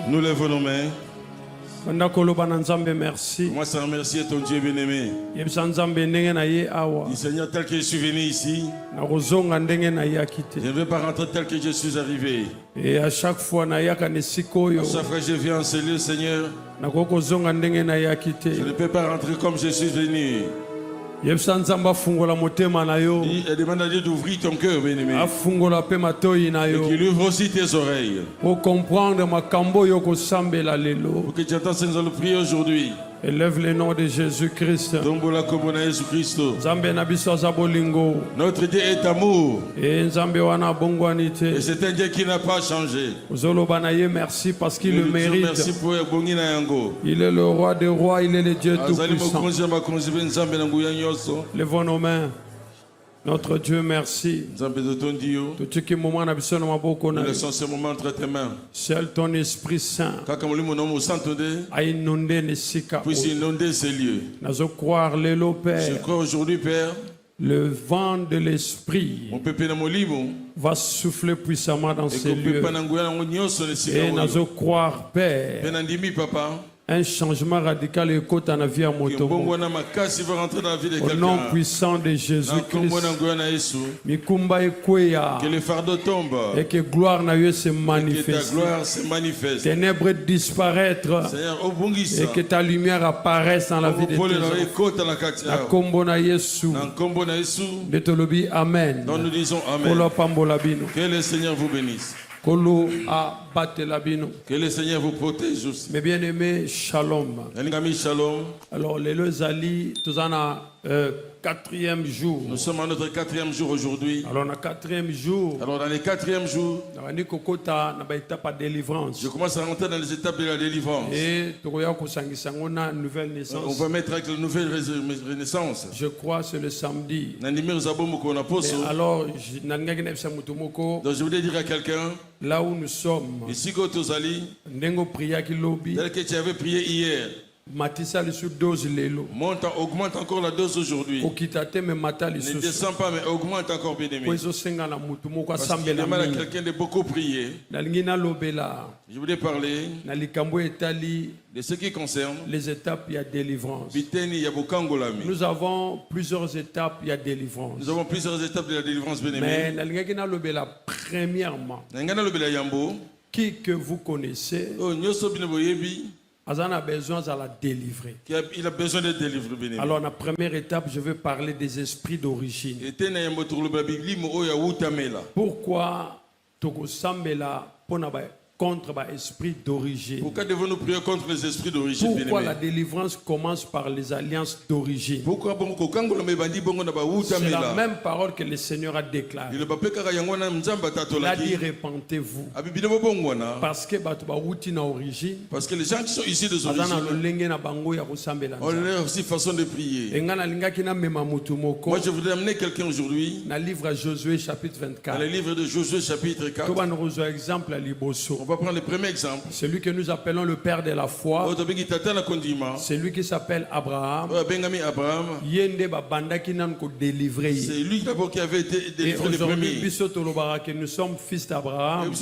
Nous lèvons nos mains. Merci. Moi, ça remercie ton Dieu bien-aimé. Du Seigneur, tel que je suis venu ici, je ne veux pas rentrer tel que je suis arrivé. Et à chaque fois, À chaque fois que je viens en ce lieu, Seigneur, je ne peux pas rentrer comme je suis venu. Il demande à Dieu d'ouvrir ton cœur, bien-aimé. Et qu'il ouvre aussi tes oreilles. Pour comprendre ma kambo yoko sambela lelo. Pour que tu entends ce que nous allons prier aujourd'hui. Élève le nom de Jésus-Christ. Notre Dieu est amour. Et c'est un Dieu qui n'a pas changé. Merci parce qu'il le mérite. Merci pour il est le roi des rois, il est le Dieu tout-puissant. Levons nos mains. Notre Dieu, merci. Nous laissons ce moment entre tes mains. Seul ton Esprit Saint a inondé Nessika. Puisse inonder ces lieux. Je crois aujourd'hui, Père, le vent de l'Esprit va souffler puissamment dans ces lieux. Et je crois, Père, un changement radical est côté dans la vie à Motomo. Au nom puissant de Jésus-Christ, que le fardeau tombe et que gloire n'a eu se manifeste. Ténèbres disparaître et que ta lumière apparaisse dans la vie de tes enfants. La kombo na Yesu. De Tolobi, Amen. Nous disons Amen. Que le Seigneur vous bénisse. Que le Seigneur vous protège aussi. Mes bien-aimés, shalom. Shalom. Alors, les deux alliés, tous en a quatrième jour. Nous sommes à notre quatrième jour aujourd'hui. Alors, dans le quatrième jour, dans les quatrième jours, je commence à rentrer dans les étapes de la délivrance. Et on va mettre avec la nouvelle renaissance. Je crois que c'est le samedi. Alors, je voulais dire à quelqu'un, là où nous sommes, ici tel que tu avais prié hier, augmente encore la dose aujourd'hui. Ne descends pas, mais augmente encore, bien-aimé. Parce qu'il demande à quelqu'un de beaucoup prier. Je voulais parler de ce qui concerne les étapes, il y a délivrance. Nous avons plusieurs étapes, il y a délivrance. Nous avons plusieurs étapes de la délivrance, bien-aimé. Mais premièrement, qui que vous connaissez, Azan a besoin de la délivrer. Il a besoin d'être délivré, bien-aimé. Alors, la première étape, je vais parler des esprits d'origine. Pourquoi Togo Sambela contre l'esprit d'origine? Pourquoi devons-nous prier contre les esprits d'origine? Pourquoi la délivrance commence par les alliances d'origine? C'est la même parole que le Seigneur a déclarée. Il a dit repentez-vous. Parce que les gens qui sont ici de origine ont leur aussi façon de prier. Moi je voudrais amener quelqu'un aujourd'hui dans le livre de Josué chapitre 24. Dans le livre de Josué chapitre 4. On va prendre le premier exemple. Celui que nous appelons le père de la foi. Celui qui s'appelle Abraham. C'est lui d'abord qui avait été délivré le premier. Que nous sommes fils d'Abraham.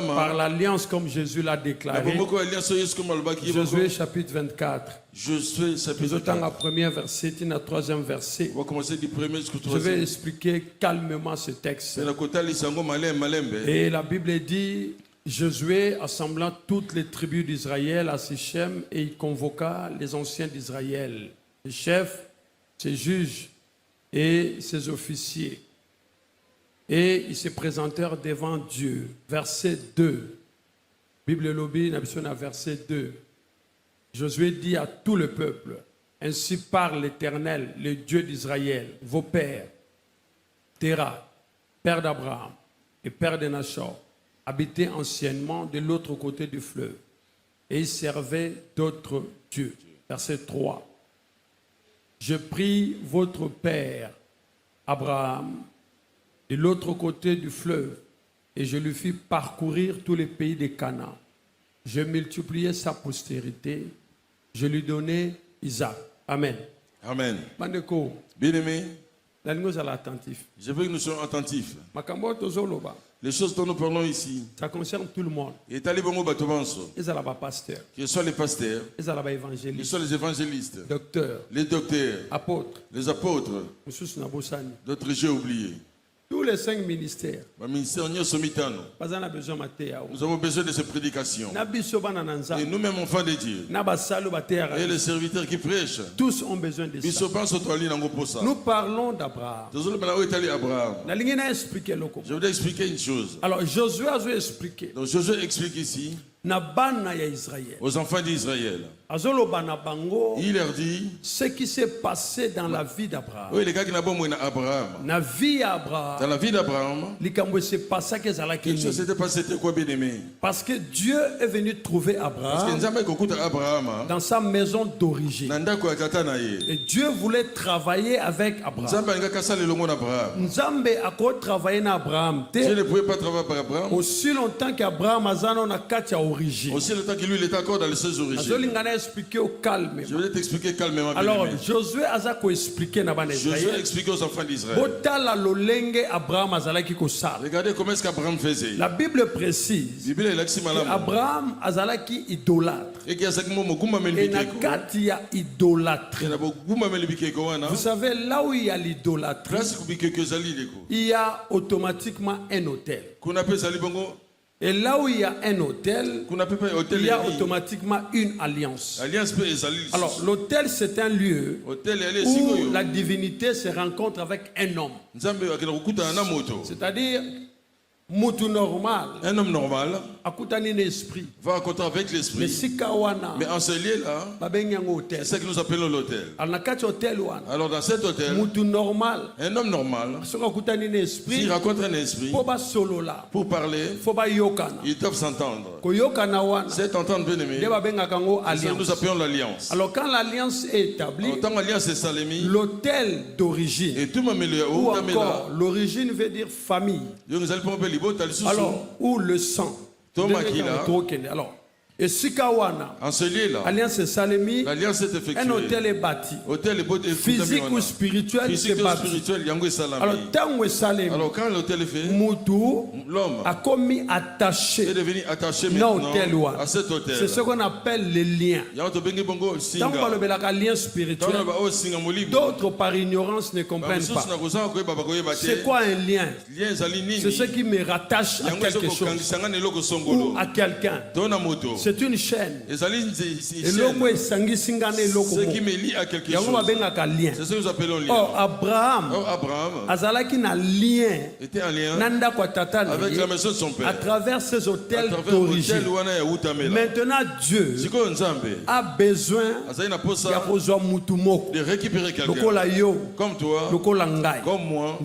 Par l'alliance comme Jésus l'a déclaré. Josué chapitre 24. Josué chapitre 4. La première verset, la troisième verset. On va commencer du premier jusqu'au troisième. Je vais expliquer calmement ce texte. Et la Bible dit, Josué assemblant toutes les tribus d'Israël à Sichem et il convoqua les anciens d'Israël, les chefs, ses juges et ses officiers. Et ils se présentèrent devant Dieu. Verset 2. Bible lobby, verset 2. Josué dit à tout le peuple, ainsi parle l'Éternel, le Dieu d'Israël, vos pères, Téra, père d'Abraham et père de Nachor, habitaient anciennement de l'autre côté du fleuve et ils servaient d'autres dieux. Verset 3. Je prie votre père, Abraham, de l'autre côté du fleuve et je lui fis parcourir tous les pays de Canaan. Je multipliai sa postérité, je lui donnai Isaac. Amen. Amen. Bandeko. Bien-aimé, je veux que nous soyons attentifs. Les choses dont nous parlons ici. Ça concerne tout le monde. Et talibongo batobanso. Ils sont les pasteurs. Que ce soit les pasteurs. Ils sont les évangélistes. Que ce soit les évangélistes. Docteurs. Les docteurs. Apôtres. Les apôtres. D'autres j'ai oublié. Tous les 5 ministères. Nous avons besoin de ces prédications. Et nous-mêmes, enfants de Dieu. Et les serviteurs qui prêchent. Tous ont besoin de ça. Nous parlons d'Abraham. Je voudrais expliquer une chose. Alors Josué a expliqué. Donc Josué explique ici. Aux enfants d'Israël. Il leur dit ce qui s'est passé dans la vie d'Abraham. Oui, les gars qui n'ont pas Abraham. Dans la vie d'Abraham. Quelque chose s'était passé, c'était quoi, bien-aimé? Parce que Dieu est venu trouver Abraham dans sa maison d'origine. Et Dieu voulait travailler avec Abraham. Dieu ne pouvait pas travailler avec Abraham. Aussi longtemps qu'Abraham a origine. Aussi le temps que lui il était encore dans ses origines. Je vais t'expliquer calmement. Alors Josué a expliqué aux enfants d'Israël. Regardez comment est-ce qu'Abraham faisait. La Bible précise qu'Abraham azalaki idolâtre. Et Nakatia idolâtre. Vous savez, là où il y a l'idolâtrie, il y a automatiquement un hôtel. Et là où il y a un hôtel, il y a automatiquement une alliance. Alors l'hôtel c'est un lieu où la divinité se rencontre avec un homme. C'est-à-dire normal. Un homme normal va rencontrer avec l'esprit. Mais en ce lieu-là, c'est ce que nous appelons l'hôtel. Alors dans cet hôtel, un homme normal, s'il rencontre un esprit, pour parler, ils doivent s'entendre. Cette entente bien-aimée, nous appelons l'alliance. Alors quand l'alliance est établie, l'hôtel d'origine, ou encore l'origine veut dire famille. Alors, ou le sang. Alors, et Sikawana, en ce lieu-là, l'alliance est effectuée. Un hôtel est bâti. Physique ou spirituel, c'est bâti. Alors, quand l'hôtel est fait, l'homme a commis attaché. Est devenu attaché à cet hôtel. C'est ce qu'on appelle les liens. Tant qu'on le lien spirituel, d'autres par ignorance ne comprennent pas. C'est quoi un lien? C'est ce qui me rattache à quelque chose ou à quelqu'un. C'est une chaîne. Et ce qui me lie à quelque chose. C'est ce que nous appelons lien. Oh, Abraham était en lien avec la maison de son père. À travers ces hôtels d'origine. Maintenant, Dieu a besoin de récupérer quelqu'un. Comme toi, comme moi.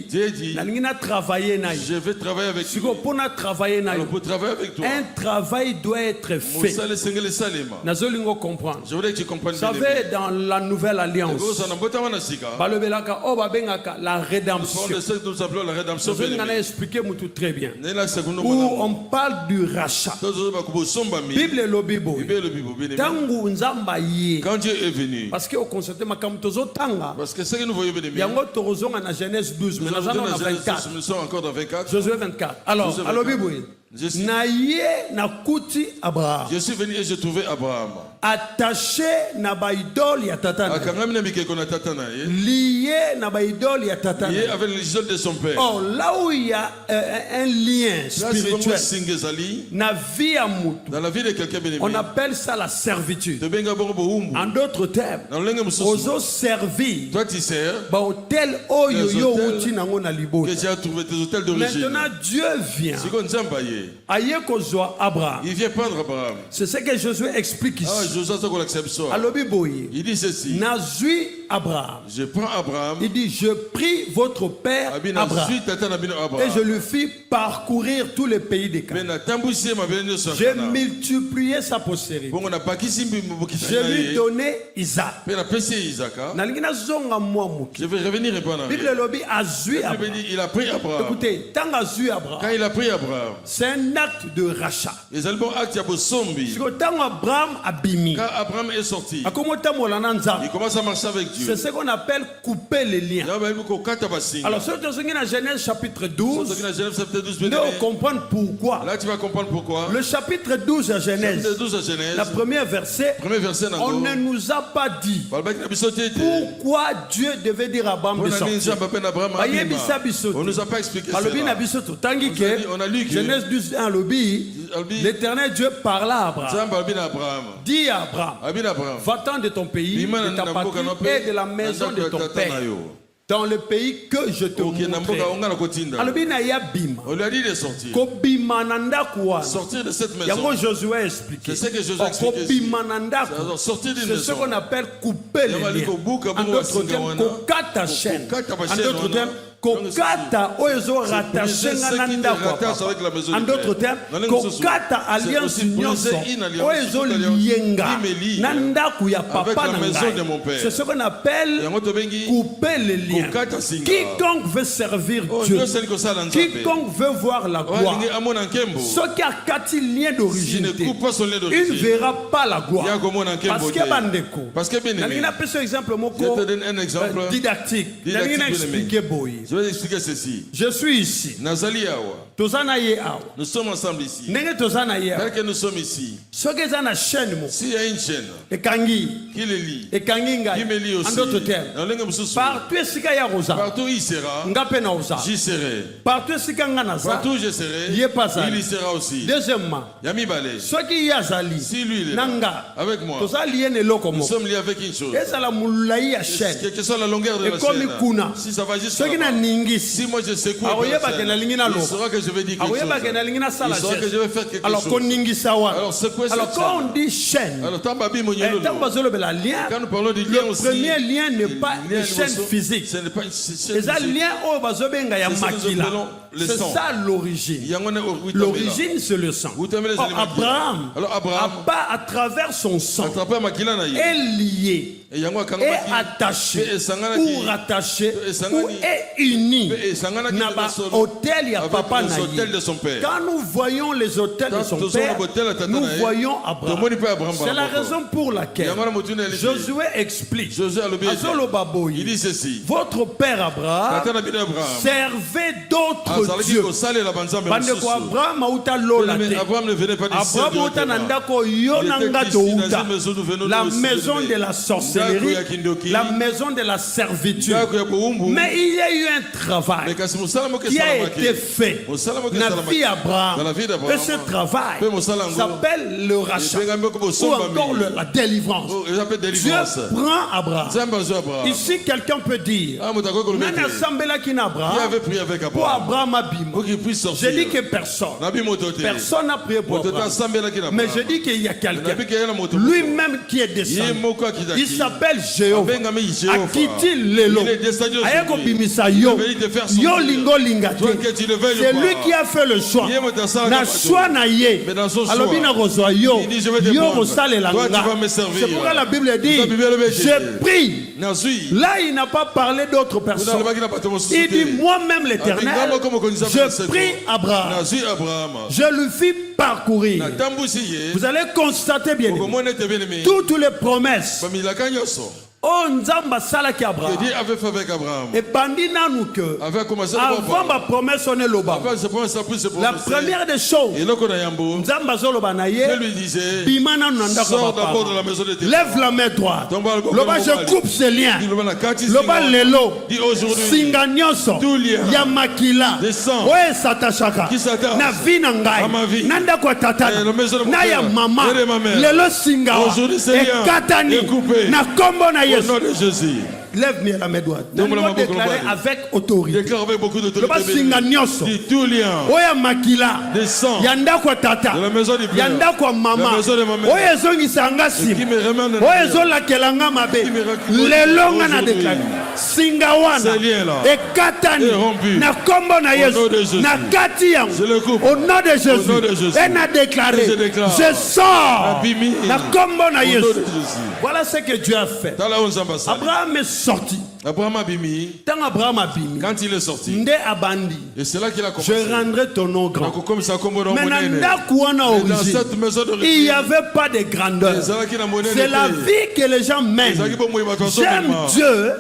Dieu dit, je vais travailler avec lui. Alors pour travailler avec toi, un travail doit être fait. Je voudrais que tu comprennes bien. Vous savez, dans la nouvelle alliance, la rédemption. Je vais expliquer très bien. Où on parle du rachat. Bible le Bible. Quand Dieu est venu. Parce que au constaté parce que ce que nous voyons bien. En Genèse 12, mais nous sommes encore dans 24. Josué 24. Alors, Bible. Je suis venu et j'ai trouvé Abraham attaché na baidol ya tatana, lié na baidol ya tatana, lié avec les idoles de son père. Oh, là où il y a un lien spirituel na vie à mutu, dans la vie de quelqu'un bien aimé, on appelle ça la servitude. En d'autres termes, ozo servi. Toi tu sers hôtel oyo yo uti nango na libota. Que tu as trouvé tes hôtels d'origine. Maintenant Dieu vient. Abraham. Il vient prendre Abraham. C'est ce que Josué explique ici. Il dit ceci. Abraham. Je prends Abraham. Il dit, je prie votre père Abraham. Et je lui fis parcourir tous les pays des Canaan. J'ai multiplié sa postérité. Je lui donnai Isaac. Je vais revenir répondre. Il a pris Abraham. Écoutez, quand il a pris Abraham, c'est un acte de rachat. Quand Abraham est sorti, il commence à marcher avec Dieu. C'est ce qu'on appelle couper les liens. Alors, si tu dans Genèse chapitre 12, nous comprendre pourquoi. Là, tu vas comprendre pourquoi. Le chapitre 12 à Genèse, la première verset, on ne nous a pas dit pourquoi Dieu devait dire à Abraham de sortir. On ne nous a pas expliqué cela. On a lu que Genèse 12, l'Éternel Dieu parla à Abraham. Dis à Abraham, va-t'en de ton pays, de ta patrie et de la maison de ton père, dans le pays que je te montrerai. On lui a dit de sortir. Sortir de cette maison. Josué expliqué. C'est ce que Josué a expliqué. C'est ce qu'on appelle couper les liens. En d'autres termes, kokata chaîne. En d'autres termes, kokata oezo rattaché nanda kwa. En d'autres termes, kokata alliance nyonso oezo lienga nanda kuya papa nanga. C'est ce qu'on appelle couper les liens. Quiconque veut servir Dieu, quiconque veut voir la gloire, ce qui a 4 liens d'origine, il ne verra pas la gloire. Parce que bandeko. Je te donne un exemple didactique. Je vais expliquer ceci. Je suis ici. Nous sommes ensemble ici. Tel que nous sommes ici. S'il y a une chaîne qui le lit, qui me lit aussi, en d'autres termes, partout il sera, j'y serai. Partout je serai, il y sera aussi. Deuxièmement, si lui il est là, avec moi, nous sommes liés avec une chose. Quelle que soit la longueur de la chaîne, si ça va juste si moi je secoue, il saura que je vais dire quelque chose. Il saura que je vais faire quelque chose. Alors secouer cette chaîne. Alors quand on dit chaîne, quand nous parlons du lien aussi, le premier lien n'est pas une chaîne physique. Ce n'est pas une chaîne physique. C'est ça l'origine. L'origine, c'est le sang. Abraham, à travers son sang, est lié, est attaché, ou rattaché, ou est uni. Hôtel, il y a papa de son père. Quand nous voyons les hôtels de son père, nous voyons Abraham. C'est la raison pour laquelle Josué explique. Il dit ceci. Votre père Abraham servait d'autres dieux. Abraham ne venait pas d'ici. La maison de la sorcellerie, la maison de la servitude. Mais il y a eu un travail qui a été fait dans la vie d'Abraham. Et ce travail s'appelle le rachat ou encore la délivrance. Dieu prend Abraham. Ici, quelqu'un peut dire, pour Abraham abîme. Je dis que personne n'a prié pour Abraham. Mais je dis qu'il y a quelqu'un lui-même qui est descendu. Il s'appelle Jéhovah. Akiti Lelo. Ayako bimisa yo. Yo lingo lingate. C'est lui qui a fait le choix. Na choix na ye. Alors bina rozwa yo. Yo rosale la nga. C'est pourquoi la Bible dit, je prie. Là, il n'a pas parlé d'autres personnes. Il dit, moi-même l'Éternel, je prie Abraham. Je lui fis parcourir. Vous allez constater bien toutes les promesses. Oh, Nzamba salaki Abraham. Dieu avait fait avec Abraham. Et bandina nous que avant ma promesse on est loba. La première des choses, Nzamba zoloba na ye. Je lui disais, bimana nanda sors d'abord de la maison de tes parents. Lève la main droite. Loba je coupe ces liens. Loba lelo. Singa nyonso. Ya makila. Ouais satashaka. Na vie na ngai. Nanda kwa tatana. Na ya mama. Lelo singa. Et katani. Na kombo na au nom de Jésus. Lève-moi la main droite. Nous devons déclarer avec autorité. Déclare avec beaucoup d'autorité. Dit tout lien. Oya makila. Descend. Yanda kwa tata. De la maison du père. Yanda kwa mama. La maison de ma mère. Oya zongi sanga sim. Qui me ramène. Oya zola kelanga mabe. Le longa na déclaré. Singawana. Et katani. Na kombo na Yesu. Na kati yangu. Au nom de Jésus. Et na déclaré. Je sors. Na kombo na Yesu. Voilà ce que Dieu a fait. Abraham est sorti. Abraham abimi. Tant Abraham abimi. Quand il est sorti. Nde abandi. Et c'est là qu'il a commencé. Je rendrai ton nom grand. Mais dans cette maison d'origine, il n'y avait pas de grandeur. C'est la vie que les gens mènent. J'aime Dieu,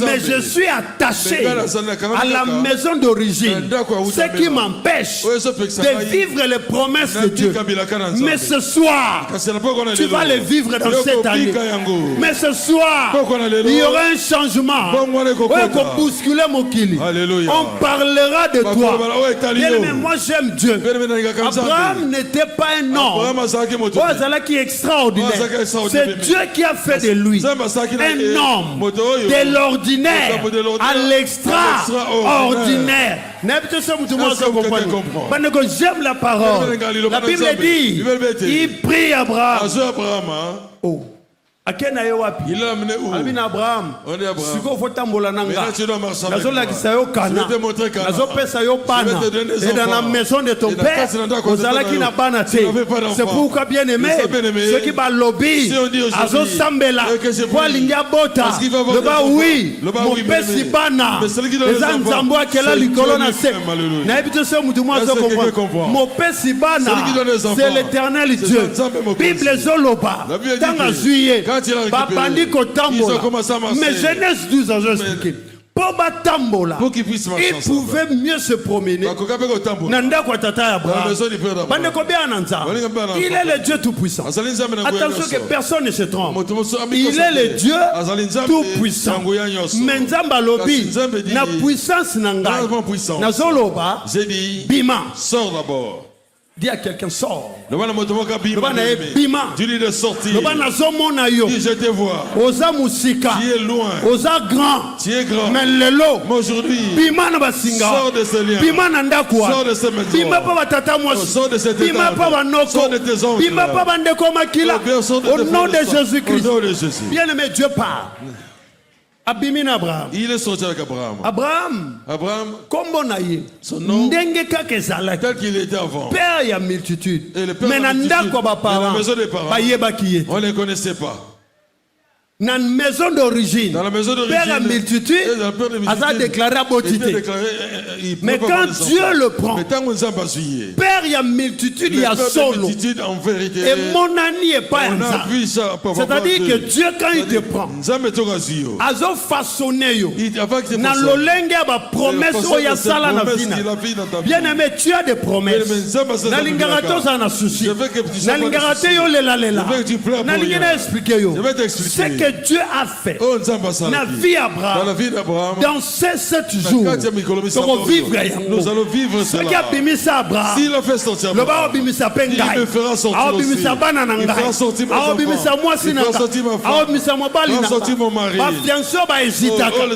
mais je suis attaché à la maison d'origine. Ce qui m'empêche de vivre les promesses de Dieu. Mais ce soir, tu vas les vivre dans cette année. Mais ce soir, il y aura un changement. On parlera de toi. Mais moi j'aime Dieu. Abraham n'était pas un homme qui est extraordinaire. C'est Dieu qui a fait de lui un homme de l'ordinaire à l'extraordinaire. J'aime la parole. La Bible dit, il prie Abraham. Oh. Il l'a amené où? Abraham. Siko fotambola nanga. Nazo lakisa yo kana. Nazo pesa yo pana. Et dans la maison de ton père, ozala ki na bana te. C'est pourquoi bien aimé, ceux qui ba lobby, azo sambela, kwa linga bota. Le ba oui, mon pesi bana. Les nzambo akela likolo na se. Na ebito se mutu mo azo comprendre. Mon pesi bana, c'est l'Éternel Dieu. Bible zoloba. Tanga juillet. Babandi kotambola. Mais Genèse 12 ans, je expliqué. Pour qu'il puisse marcher, il pouvait mieux se promener. Il est le Dieu tout-puissant. Attention que personne ne se trompe. Il est le Dieu tout-puissant. Mais Nzamba lobi, na puissance nanga. Na zoloba, bima. Sors d'abord. Dis à quelqu'un, sort. Dis-lui de sortir. Dis, je te vois. Tu es loin. Tu es grand. Mais lelo. Mais aujourd'hui, sors de ce lien. Sors de ce maison. Sors de cette étape. Sors de tes oncles. Au nom de Jésus-Christ. Bien-aimé, Dieu parle. Abraham. Il est sorti avec Abraham. Abraham. Son nom. Tel qu'il était avant. Père, il y a multitude. Et le père, la maison des parents. On ne les connaissait pas. Dans la maison d'origine, père à multitude, a déclaré à beauté. Mais quand Dieu le prend, père il y a multitude, il y a solo. Et mon ami n'est pas un c'est-à-dire que Dieu quand il te prend, a façonné dans l'olenge a promesse où il y a ça là. Bien aimé, tu as des promesses. Dans l'ingarato ça n'a souci. Dans l'ingarato yo lela lela. Dans l'ingarato expliquer yo. C'est que Dieu a fait la vie Abraham dans ces 7 jours. Nous allons vivre cela. S'il a fait sortir Abraham, il me fera sortir aussi. Il fera sortir ma enfant. Il fera sortir ma femme. Il fera sortir mon mari. Les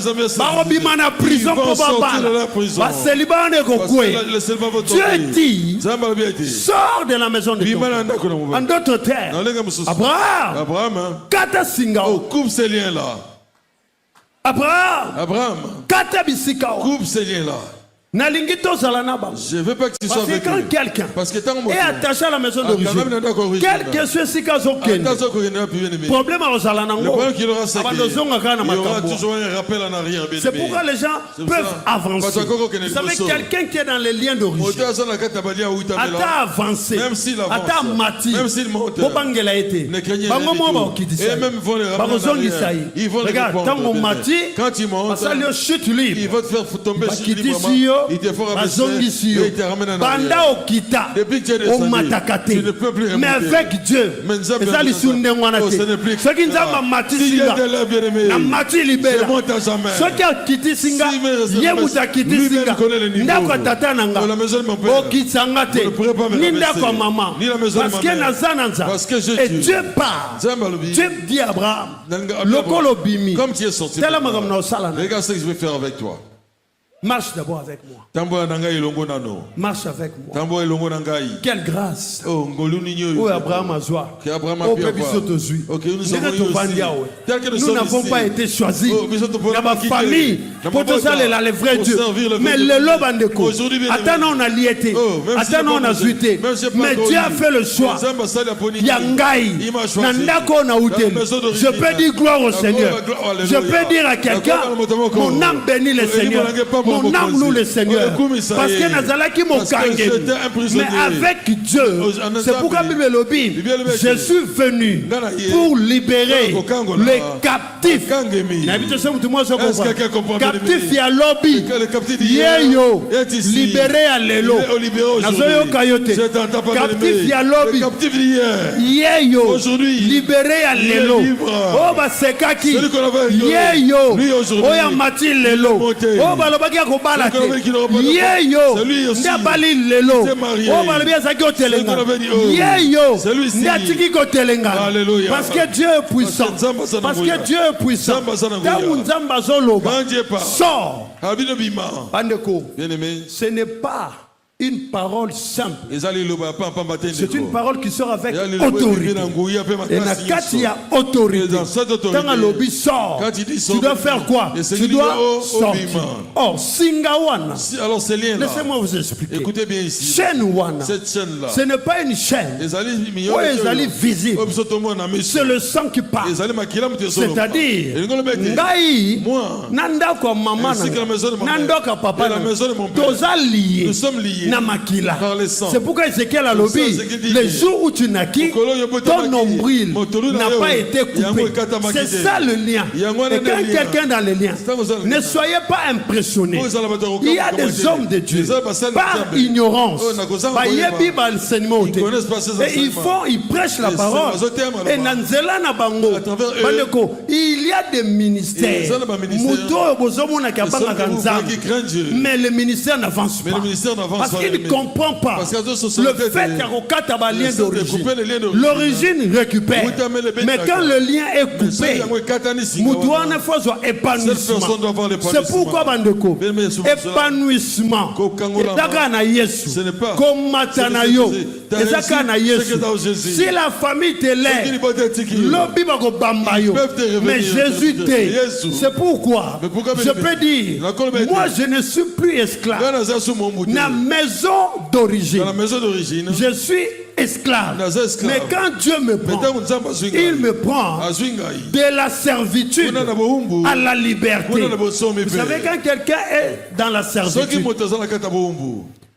amis sortir de la prison. Dieu dit, sors de la maison de ton. En d'autres termes, Abraham, kata singa. Coupe ces liens-là. Abraham, coupe ces liens-là. Je veux pas que tu sois avec lui. Quelqu'un est attaché à la maison d'origine. Quel que soit ce cas, le problème qu'il aura, c'est qu'il y aura toujours un rappel en arrière. C'est pourquoi les gens peuvent avancer. Vous savez, quelqu'un qui est dans les liens d'origine, a avancé, a mati, Bobangela été. Et même vont les ramener. Ils vont les répondre. Quand ils montent, ils vont te faire tomber sur librement. Il te fera il te ramène en arrière. Depuis que tu es descendu, tu ne peux plus remonter. Mais avec Dieu, ce n'est plus que si Dieu te l'a bien aimé, je monte à jamais. Lui-même connaît le niveau. Dans la maison de mon père, vous ne pourrez pas me rabaisser. Ni la maison de ma mère. Parce que je tue. Dieu parle. Dieu dit à Abraham, comme tu es sorti, regarde ce que je vais faire avec toi. Marche d'abord avec moi. Marche avec moi. Quelle grâce. Oh, Abraham a joie. Oh, nous n'avons pas été choisis. Il y a ma famille pour tout ça, les vrais dieux. Mais le lobe en déco. Attends, on a liété. Attends, on a zuité. Mais Dieu a fait le choix. Yangai. Nandako on a outé. Je peux dire gloire au Seigneur. Je peux dire à quelqu'un, mon âme bénit le Seigneur. Mon âme loue le Seigneur. Parce que Nazalaki mon kangé. Mais avec Dieu, c'est pourquoi Bible lobby, je suis venu pour libérer les captifs. Captif ya lobby. Yeyo. Libéré à l'élo. Nazoyo kayote. Captif ya lobby. Yeyo. Libéré à l'élo. Oh ba sekaki. Yeyo. Oya mati l'élo. Oh ba lobaki ya kobala te. Yeyo. Ndia bali l'élo. Oh ba lobi azaki otelenga. Yeyo. Ndia tiki kotelenga. Parce que Dieu est puissant. Parce que Dieu est puissant. Tangu nzamba zoloba. Sors. Bandeko. Ce n'est pas une parole simple. C'est une parole qui sort avec autorité. Et la il y a autorité. Quand un lobby sort, tu dois faire quoi? Tu dois sortir. Or, Singawana, laissez-moi vous expliquer. Écoutez bien ici. Chaîne Wana, cette chaîne-là, ce n'est pas une chaîne. Visible. C'est le sang qui parle. C'est-à-dire, Ngai, Nanda comme maman, Nanda comme papa, nous sommes liés. C'est pourquoi Ézéchiel a lobby. Le jour où tu naquis, ton nombril n'a pas été coupé. C'est ça le lien. Et quand quelqu'un dans le lien, ne soyez pas impressionnés. Il y a des hommes de Dieu par ignorance. Et ils prêchent la parole. Et il y a des ministères. Mais le ministère n'avance pas. Parce qu'il ne comprend pas le fait qu'il y a un lien d'origine. L'origine récupère. Mais quand le lien est coupé, Moutouane faut soit épanouissement. C'est pourquoi Bandeko, épanouissement. Comme Matanayo. Si la famille te lève, mais Jésus t'est. C'est pourquoi je peux dire, moi je ne suis plus esclave. La maison d'origine, je suis esclave. Mais quand Dieu me prend, il me prend de la servitude à la liberté. Vous savez, quand quelqu'un est dans la servitude,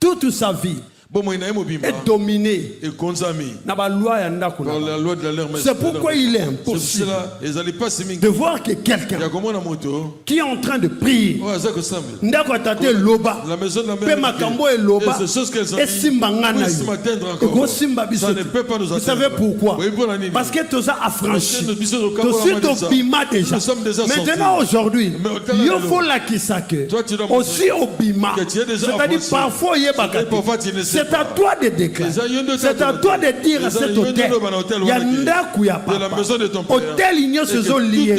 toute sa vie est dominé par la loi de leur maison. C'est pourquoi il est impossible de voir que quelqu'un qui est en train de prier, vous savez pourquoi? Parce que tout ça a franchi. Maintenant, aujourd'hui, il faut la kisake aussi au bima. C'est-à-dire parfois il y a c'est à toi de déclarer. C'est à toi de dire à cet hôtel. Il y a Ndaku ya papa. Hôtel igno se sont liés.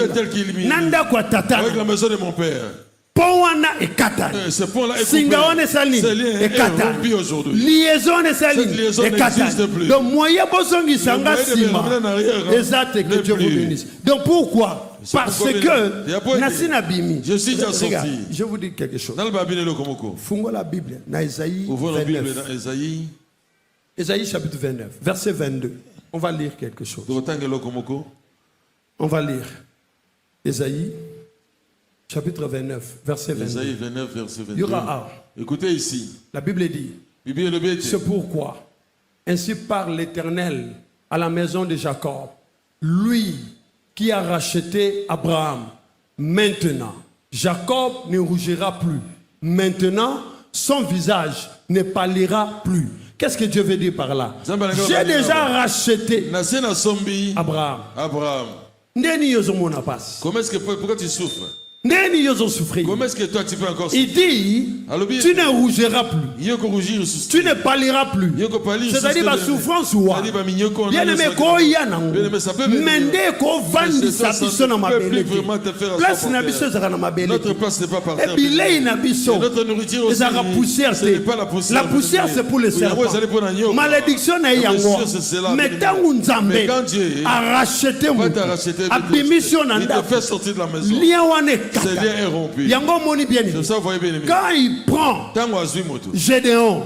Nandaku tata. Avec la maison de mon père. Powana et Katan. Singaone Sali et Katan. Liaison et Sali et Katan. Donc moyen bosongi sanga sima. Exact que Dieu vous bénisse. Donc pourquoi? Parce que Nassina Bimi. Je suis déjà sorti. Je vous dis quelque chose. Fungo la Bible. Na Isaïe 29. Isaïe chapitre 29, verset 22. On va lire quelque chose. On va lire. Isaïe chapitre 29, verset 22. Isaïe 29, verset 22. Il y aura écoutez ici. La Bible dit. C'est pourquoi, ainsi parle l'Éternel à la maison de Jacob, lui qui a racheté Abraham. Maintenant, Jacob ne rougira plus. Maintenant, son visage ne pâlira plus. Qu'est-ce que Dieu veut dire par là? J'ai déjà racheté Abraham. Comment est-ce que pourquoi tu souffres? Comment est-ce que toi tu peux encore souffrir? Il dit, tu ne rougiras plus. Tu ne pâliras plus. C'est-à-dire la souffrance ou bien aimé ko yana. Mende ko vandi sabiso na mabele. Place na biso za na mabele. Notre place n'est pas par terre. Et bilei na biso. Notre nourriture aussi. Ce n'est pas la poussière. La poussière c'est pour les serpents. Malédiction na yango. Mais tant Nzambe a racheté mon. A bimission na nda. Il te fait sortir de la maison. Lien wane kata. Ce lien est rompu. Yango moni bien. C'est ça vous voyez bien aimé. Quand il prend Gédéon.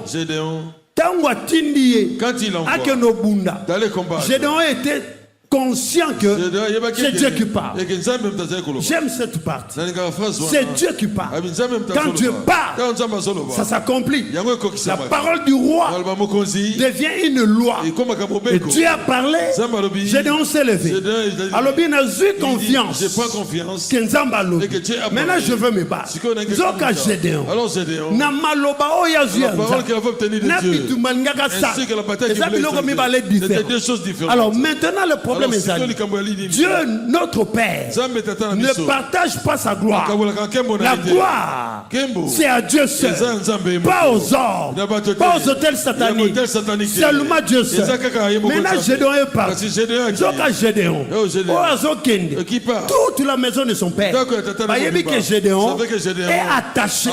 Quand il envoie d'aller combattre. Gédéon était conscient que c'est Dieu qui parle. J'aime cette partie. C'est Dieu qui parle. Quand Dieu parle, ça s'accomplit. La parole du roi devient une loi. Et Dieu a parlé, Gédéon s'est levé. Alors bien, j'ai confiance. Maintenant, je veux me battre. Zoka Gédéon. Na maloba oya zuya. Na bitumangaka sa. C'était deux choses différentes. Alors maintenant, le problème Dieu, notre Père, ne partage pas sa gloire. La gloire, c'est à Dieu seul, pas aux hommes, pas aux hôtels sataniques. Seulement Dieu seul. Maintenant, Gédéon est parti. Gédéon, toute la maison de son père. Voyez que Gédéon est attaché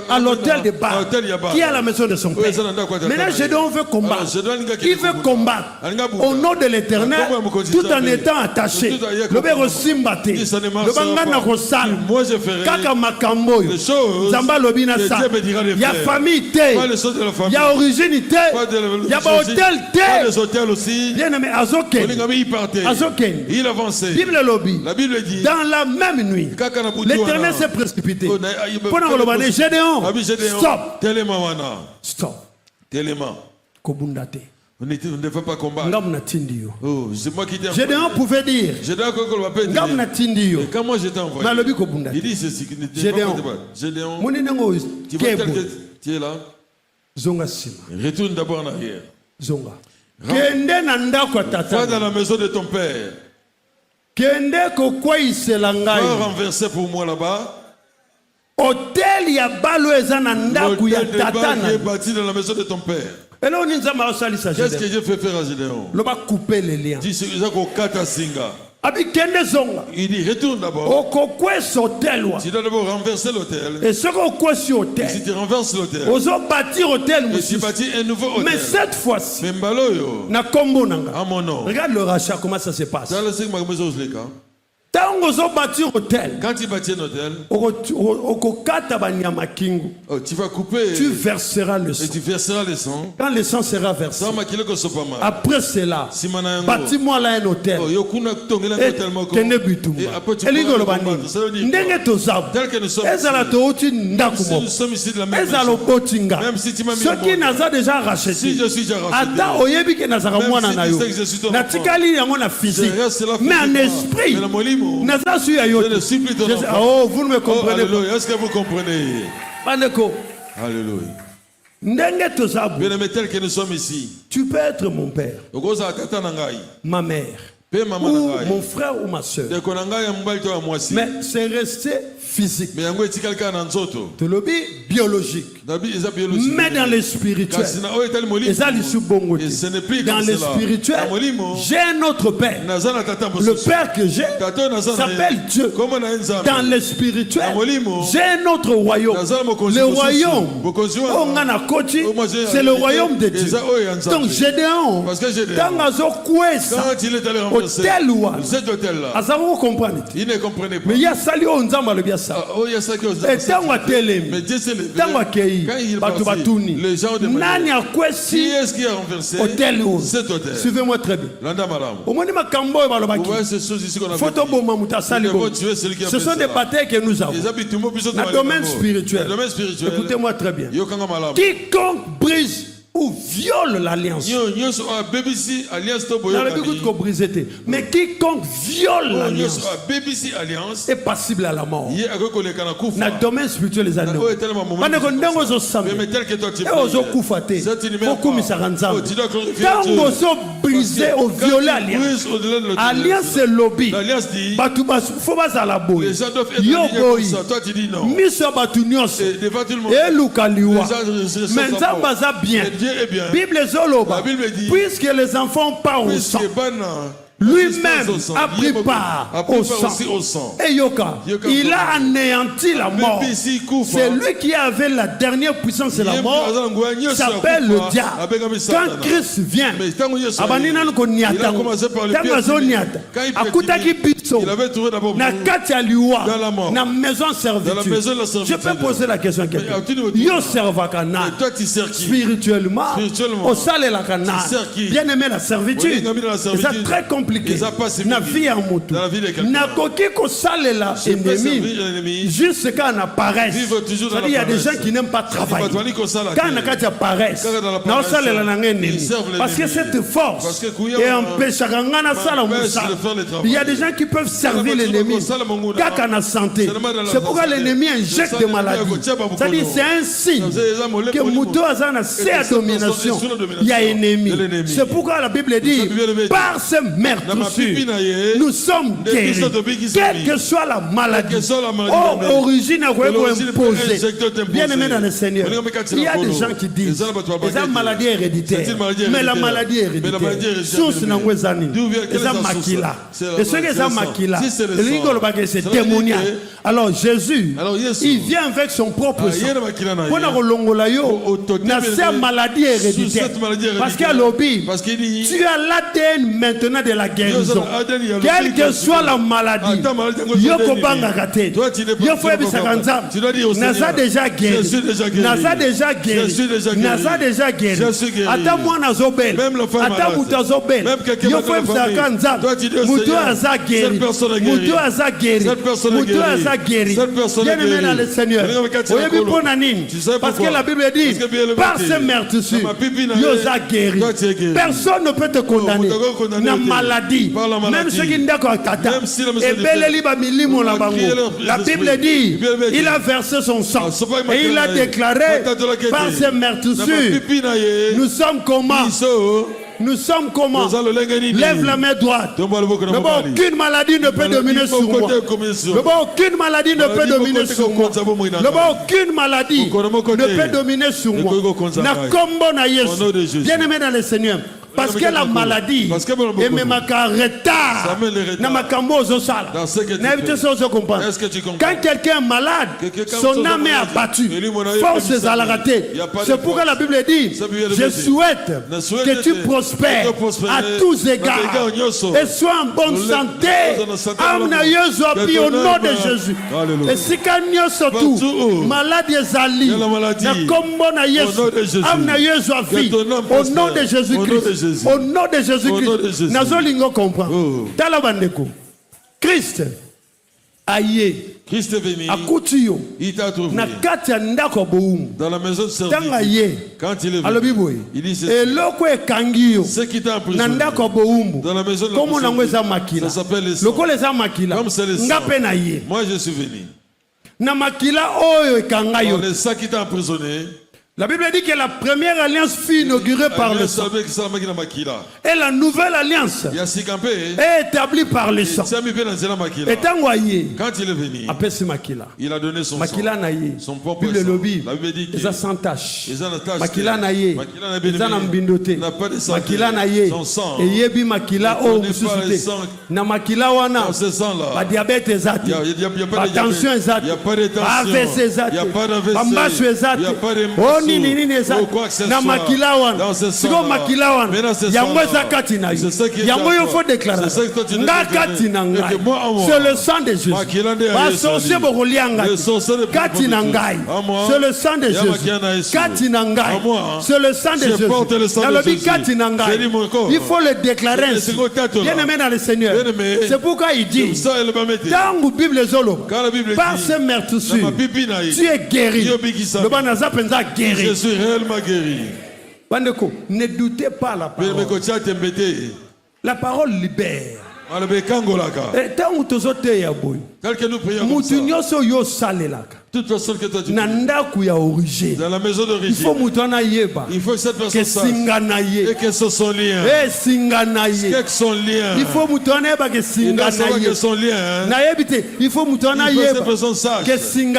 à l'hôtel de Baal qui est à la maison de son père. Maintenant, Gédéon veut combattre. Il veut combattre au nom de l'Éternel. Tout en étant attaché, le béro simbate, le bangana rosal, kaka makambo, zamba lobina sa, ya famille te, ya origine te, ya ba hôtel te, bien aimé Azoken, il avançait. La Bible dit, dans la même nuit, l'Éternel s'est précipité. Pendant le bandé, Gédéon, stop, Kobundate. On ne fait pas combattre. Oh, c'est moi qui t'ai envoyé. Gédéon pouvait dire. Et quand moi j'étais envoyé, il dit ceci. Gédéon, tu es là. Retourne d'abord en arrière. Va dans la maison de ton père. Va renverser pour moi là-bas. Hôtel ya balo ezana ndaku ya tatana. Qui est bâti dans la maison de ton père. Qu'est-ce que Dieu fait faire à Gédéon? Le va couper les liens. Dis c'est ça qu'on kata singa. Il dit retourne d'abord. Tu dois d'abord renverser l'hôtel. Et si tu renverses l'hôtel, et tu bâtis un nouveau hôtel. Mais cette fois-ci, à mon nom. Regarde le rachat, comment ça se passe. Quand tu bâtis un hôtel, tu vas couper. Tu verseras le sang. Et tu verseras le sang. Quand le sang sera versé, après cela, bâtis-moi là un hôtel. Et après tu même si tu m'as mis déjà racheté. Si je suis déjà racheté, mais en esprit, je supplie ton enfant. Oh, vous ne me comprenez pas. Est-ce que vous comprenez? Alléluia. Bien-aimé, tel que nous sommes ici. Tu peux être mon père, ma mère, ou mon frère ou ma soeur. Mais c'est resté physique. De l'objet biologique. Mais dans le spirituel. Dans le spirituel, j'ai un autre père. Le père que j'ai s'appelle Dieu. Dans le spirituel, j'ai un autre royaume. Le royaume, c'est le royaume de Dieu. Donc Gédéon, quand il est allé renverser cet hôtel-là, il ne comprenait pas. Mais il y a sali on nzamba le bien ça. Et mais Dieu s'est levé. Quand il est parti, les gens demandaient qui est-ce qui a renversé cet hôtel? Suivez-moi très bien. Au moins vous voyez ces choses ici qu'on a fait. Ce sont des batailles que nous avons. Dans le domaine spirituel. Écoutez-moi très bien. Quiconque brise ou viole l'alliance. Mais quiconque viole l'alliance est passible à la mort. Dans le domaine spirituel, les anneaux. briser, au violer l'alliance. Alliance c'est lobby. L'alliance dit, faut pas à la boue. Les gens doivent être alignés comme ça. Toi tu dis non. Miso batunios. Devant tout le monde. Et Lukaliwa. Mais ça va bien. Dieu est bien. Bible Zoloba. La Bible dit, puisque les enfants partent au sang. Lui-même a pris part au sang. Et Yoka, il a anéanti la mort. C'est lui qui avait la dernière puissance de la mort. Il s'appelle le diable. Quand Christ vient, il na maison servitude. Je peux poser la question à quelqu'un. Yo serva Canaan. Spirituellement, au sale la Canaan. Bien aimé la servitude. C'est très compliqué. Na vie en moto. Na koki ko sale la ennemi. Juste quand on apparaît. C'est-à-dire il y a des gens qui n'aiment pas travailler. Quand on apparaît, na sale la ennemi. Parce que cette force et empêche ngana sala musa. Il y a des gens qui peuvent servir l'ennemi. Quand on a santé. C'est pourquoi l'ennemi injecte des maladies. C'est-à-dire c'est un signe que moto azana c'est à domination. Il y a ennemi. C'est pourquoi la Bible dit par ce meurtre nous sommes guéris. Quelle que soit la maladie, origine imposée. Bien aimé dans le Seigneur, il y a des gens qui disent c'est une maladie héréditaire. Mais la maladie héréditaire, source n'angwezani, c'est un makila. Et ce que c'est un makila, c'est démoniaque. Alors Jésus, il vient avec son propre sang. Pour la maladie héréditaire. Parce qu'à l'obi, tu as l'ADN maintenant de la guérison. Quelle que soit la maladie, Yoko Bangakate, Yoko Ebisakanza, Naza déjà guéri, Naza déjà guéri, Naza déjà guéri. Attends moi Nazobel, attends Moutazobel, Yoko Ebisakanza, Moutou Aza guéri, Moutou Aza guéri, Moutou Aza guéri. Bien aimé dans le Seigneur. Parce que la Bible dit, par ce meurtrissures, Yosa guéri. Personne ne peut te condamner. La maladie. Même ceux qui ne d'accord avec Tata. La Bible dit, il a versé son sang. Et il a déclaré, par ces meurtrissures, nous sommes comment? Nous sommes comment? Lève la main droite. Aucune maladie ne peut dominer sur moi. Aucune maladie ne peut dominer sur moi. Aucune maladie ne peut dominer sur moi. Bien aimé dans le Seigneur. Parce que la maladie et même un retard dans ma cambozo sale. Est-ce que tu comprends? Quand quelqu'un est malade, son âme est abattue. Force à la rater. C'est pourquoi la Bible dit, je souhaite que tu prospères à tous égards et sois en bonne santé. Au nom de Jésus. Et si quand surtout maladie zali, na kombo na Yesu, amna Yesu afi. Au nom de Jésus-Christ. Au nom de Jésus-Christ, Nazolingo comprend. Talabandeko, Christ aïe, Christ est venu. Akutuyo. Il t'a trouvé. Dans la maison de service. Quand il est venu, il dit ce qui t'a emprisonné. Dans la maison de la ça s'appelle les sangs. Comme c'est les sangs. Moi je suis venu. Dans les sangs qui t'a emprisonné. La Bible dit que la première alliance fut inaugurée par le sang. Et la nouvelle alliance est établie par le sang. Et quand il est venu, il a donné son sang. Son propre sang. La Bible dit qu'il sans tache. Makila n'a pas de sang. Son sang. Dans ce sang-là, diabète il n'y a tension, il n'y a pas de tension. Il n'y a pas d'AVC. Il n'y a pas de na makila wana siko makila wana yango eza kati na yo yango yo faut déclarer nga kati na ngai c'est le sang de Jésus basorcier bokolia ngai kati na ngai c'est le sang de Jésus kati na ngai c'est le sang de Jésus nalobi kati na ngai il faut le déclarer ainsi bien aimé dans le Seigneur c'est pourquoi il dit tangu Bible zolo par ce meurtrissure tu es guéri le banaza penza guéri. Je suis réellement guéri. Bandeko, ne doutez pas la parole. La parole libère. Tel que nous prions comme ça. toute personne que toi tu connais, dans la maison d'origine, il faut que cette personne sache et que ce son lien. Que son lien. Il faut que son lien. Il faut que cette personne sache que son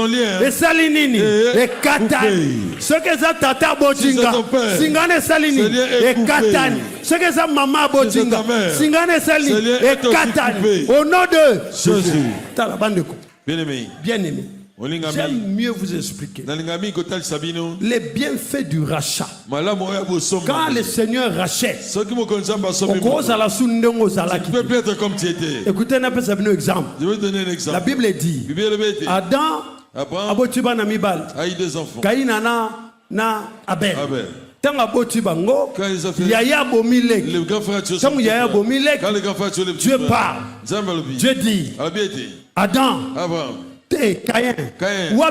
lien. Et salinini et katani. Ce que ça tata bojinga. Singane salini et katani. Ce que ça maman bojinga. Singane salini et katani. Au nom de Jésus. Bien-aimé. Bien-aimé. J'aime mieux vous expliquer les bienfaits du rachat. Quand le Seigneur rachète, tu peux plus être comme tu étais. Écoutez un exemple. Je vais donner un exemple. La Bible dit Adam a eu des enfants. na Abel. Quand ils ont fait le grand frère Dieu parle. Dieu dit Adam, Caïn, où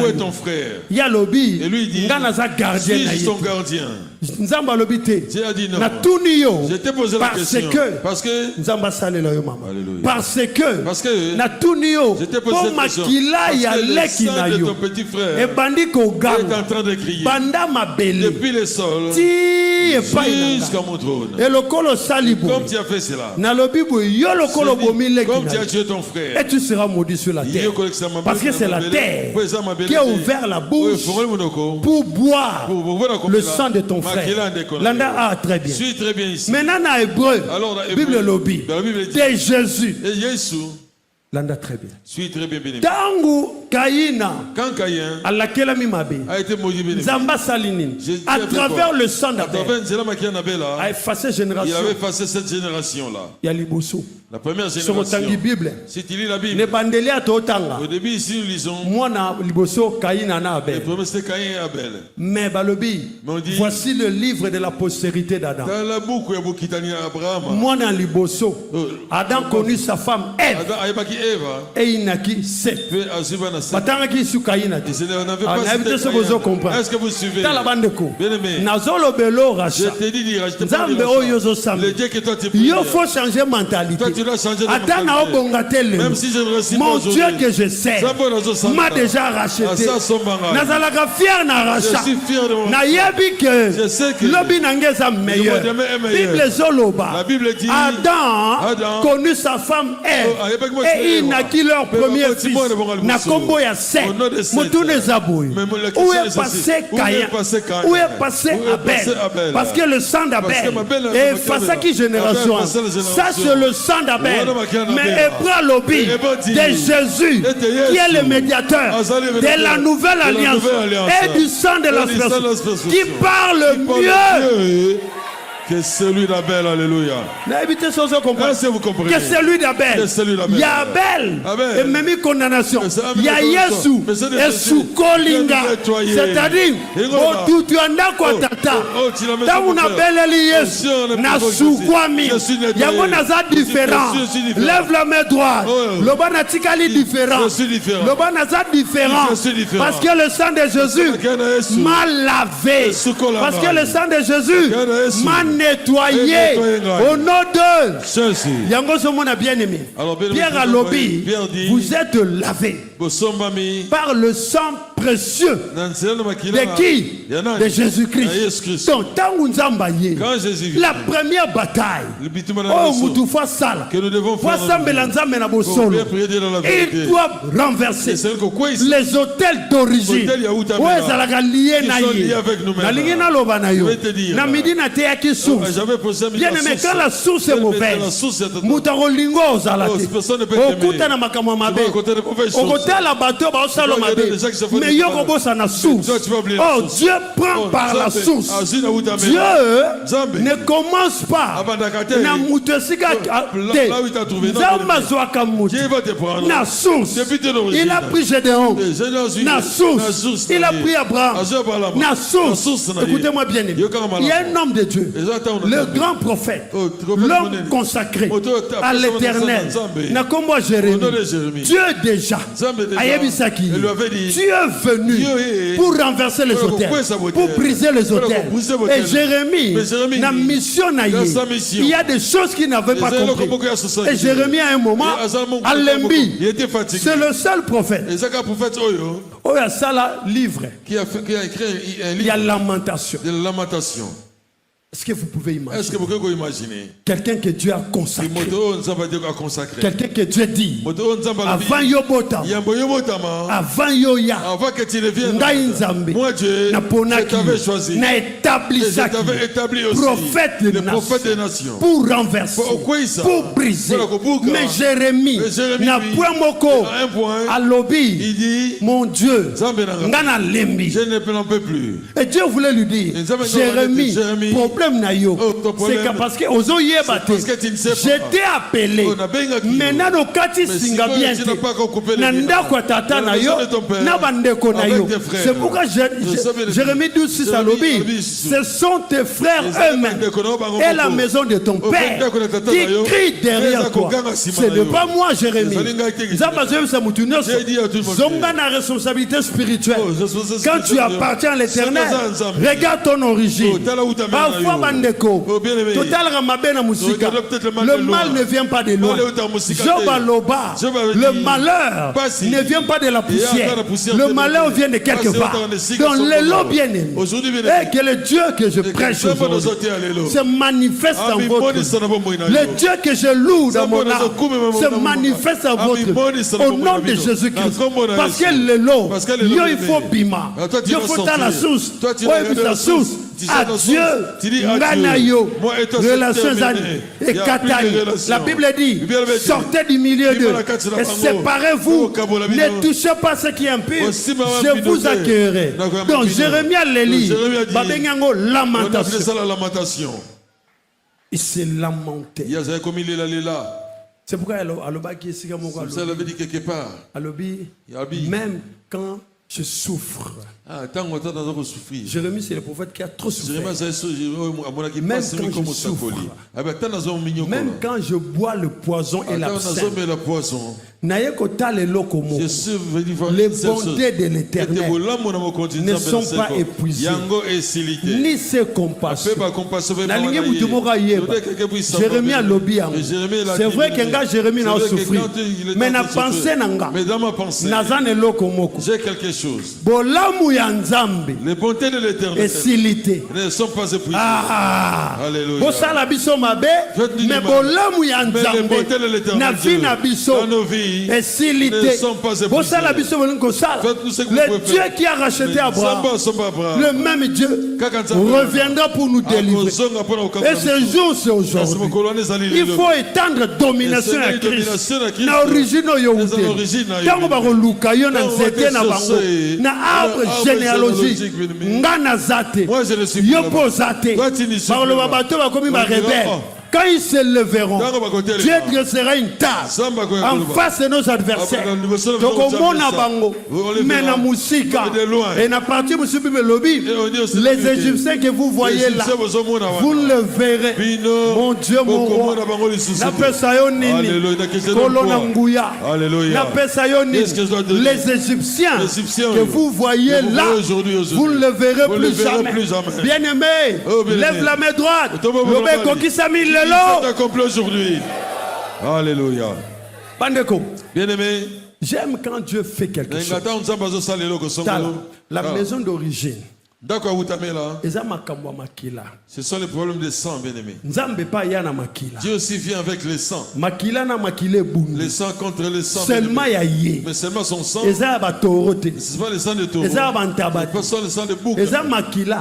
est ton frère? Et lui dit, suis ton gardien. Dieu a dit non. Je t'ai posé la question. Parce que je t'ai posé la question. Parce que le sang de ton petit frère est en train de crier depuis le sol jusqu'à mon trône. Comme tu as fait cela, comme tu as tué ton frère, et tu seras maudit sur la terre. Parce que c'est la terre qui a ouvert la bouche pour boire le sang de ton frère. Landa a très bien. Suis très bien ici. Maintenant, dans l'hébreu, Bible lobby, de Jésus. Landa très bien. Suis très bien béni. Quand Caïn a été maudit, Zamba Salinine, à travers le sang d'Abel, a effacé génération. Il avait effacé cette génération-là. Il y a l'Ibosso. La première génération. Si tu lis la Bible, au début ici nous lisons le premier c'était Caïn et Abel. Mais Balobi, voici le livre de la postérité d'Adam. Dans la boucle, il y a Abraham. Moi dans Liboso, Adam connut sa femme Ève. Et il naquit Seth. Est-ce que vous suivez? Je t'ai dit d'y racheter. Le Dieu que toi tu pries. Il faut changer mentalité. Toi tu dois changer de mentalité. Même si je ne reçois pas mon Dieu que je sais m'a déjà racheté. Je suis fier de mon frère. Je sais que la Bible dit Adam connut sa femme Ève et il naquit leur premier fils. Nakombo ya Seth. Où est passé Caïn? Où est passé Abel? Parce que le sang d'Abel est effacé qui génération. Ça c'est le sang d'Abel. Mais Hébreu lobby de Jésus qui est le médiateur de la nouvelle alliance et du sang de l'aspersion qui parle mieux que celui d'Abel. Alléluia. Est-ce que vous comprenez? Que celui d'Abel. Il y a Abel et même condamnation. Il y a Yesu et Soukolinga. C'est-à-dire, tu en as quoi tata. Dans mon Abel et Yesu, na Soukwami. Il y a mon azad différent. Lève la main droite. Le ban atikali différent. Le ban azad différent. Parce que le sang de Jésus m'a lavé. Parce que le sang de Jésus m'a nettoyé au nom de Yango Somona bien-aimé. Pierre a lobby, vous êtes lavé par le sang précieux de qui? De Jésus-Christ. Donc, quand Jésus vient, la première bataille, que nous devons faire, il doit renverser les hôtels d'origine. j'avais posé bien aimé, quand la source est mauvaise, mais oh, Dieu prend par la source. Dieu ne commence pas na source. Il a pris Gédéon. Na source. Il a pris Abraham. Na source. Écoutez-moi bien. Il y a un homme de Dieu, le grand prophète, l'homme consacré à l'éternel. Nakombo Jérémie. Dieu déjà ayebisaki, tu es venu pour renverser les autels, pour briser les autels. Et Jérémie, na mission na ye, il y a des choses qu'il n'avait pas compris. Et Jérémie à un moment, à Lembi, c'est le seul prophète. Oh, il y a ça là, livre. Qui a écrit un livre. Il y a lamentation. De lamentation. Est-ce que vous pouvez imaginer? Est-ce que vous pouvez imaginer? Quelqu'un que Dieu a consacré. Quelqu'un que Dieu dit. Avant Yobota. Avant Yoya. Avant que tu ne viennes. Moi Dieu. Je t'avais choisi. Na établi ça. Prophète des nations. Pour renverser. Pour briser. Mais Jérémie. N'a point moko. À lobby. Il dit. Mon Dieu. Ngana lembi. Je ne peux plus. Et Dieu voulait lui dire. Jérémie. Problème. C'est que parce que j'étais appelé maintenant no kati singa bien nanda kwa tata na yo na bandeko na yo. C'est pourquoi Jérémie 12 Salobi, ce sont tes frères eux-mêmes et la maison de ton père qui crient derrière toi. Ce n'est pas moi Jérémie. Zonga na responsabilité spirituelle. Quand tu appartiens à l'Éternel, regarde ton origine. Parfois bandeko, total ramabena musika. Le mal ne vient pas de loin. Job Loba, le malheur ne vient pas de la poussière. Le malheur vient de quelque part. Donc les lots bien aimés. Et que le Dieu que je prêche se manifeste en votre vie. Le Dieu que je loue dans mon âme se manifeste en votre vie. Au nom de Jésus-Christ. Parce que le lot, il faut bima. Il faut à la source. La source. À Dieu, Nganayo, relations et Kataï. La Bible dit, sortez du milieu d'eux et séparez-vous. Ne touchez pas ce qui est impur. Je vous accueillerai. Donc Jérémie l'élit, Babengango lamentation. Il s'est lamenté. C'est pourquoi ça l'avait dit quelque part. Même quand je souffre. Jérémie, c'est le prophète qui a trop souffert. Même quand je souffre, même quand je bois le poison et l'absinthe, les bontés de l'Éternel ne sont pas épuisées, ni ses compassions. Jérémie a lobby. C'est vrai qu'un gars Jérémie n'a pas souffert, mais n'a pensé j'ai quelque chose. Les bontés de l'Éternel ne sont pas épuisées. Alléluia. Mais les bontés de l'Éternel dans nos vies ne sont pas épuisées. Le Dieu qui a racheté Abraham, le même Dieu reviendra pour nous délivrer. Et ce jour, c'est aujourd'hui. Il faut étendre domination à Christ. Na origine na arbre généalogique. Ngana zate. Yopo zate. Par le bateau va comme il rebelle. Quand ils se leveront, Dieu dressera une table en face de nos adversaires. Donc au monde bango, mais na musika et na partie les Égyptiens que vous voyez là, vous le verrez. Mon Dieu, mon roi, na pesa yo nini, kolona nguya, na pesa yo nini. Les Égyptiens que vous voyez là, vous ne le verrez plus jamais. Bien aimé, lève la main droite. Lobeko kisami c'est accompli aujourd'hui. Alléluia. Bien-aimé, j'aime quand Dieu fait quelque chose. La maison d'origine. Ce sont les problèmes de sang, bien-aimé. Dieu aussi vient avec le sang. Le sang contre le sang. Mais seulement son sang. Ce n'est pas le sang de taureau. Ce n'est pas le sang de bouc.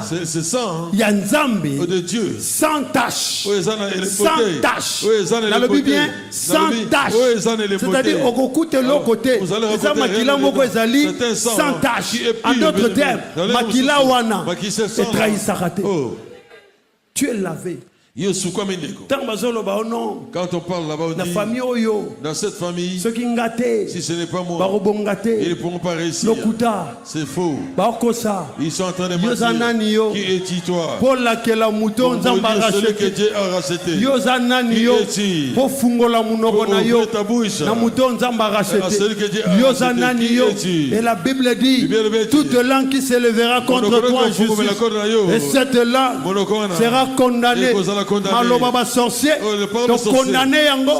C'est sang de Dieu. Sans tache. Sans tache. Dans le Bible, sans tache. C'est-à-dire, au côté de l'autre côté, sans tache. En d'autres termes, makila wana. Et trahissaraté. Tu es lavé. Quand on parle là-bas, on dit, dans cette famille, si ce n'est pas moi, ils ne pourront pas réussir. C'est faux. Ils sont en train de mentir. Qui es-tu toi? Pour dire celui que Dieu a racheté. Qui es-tu? Pour ouvrir ta bouche à celui que Dieu a racheté. Qui es-tu? Et la Bible dit, toute langue qui s'élèvera contre toi en justice, et cette langue sera condamnée. Malobaba sorcier, donc condamné yango.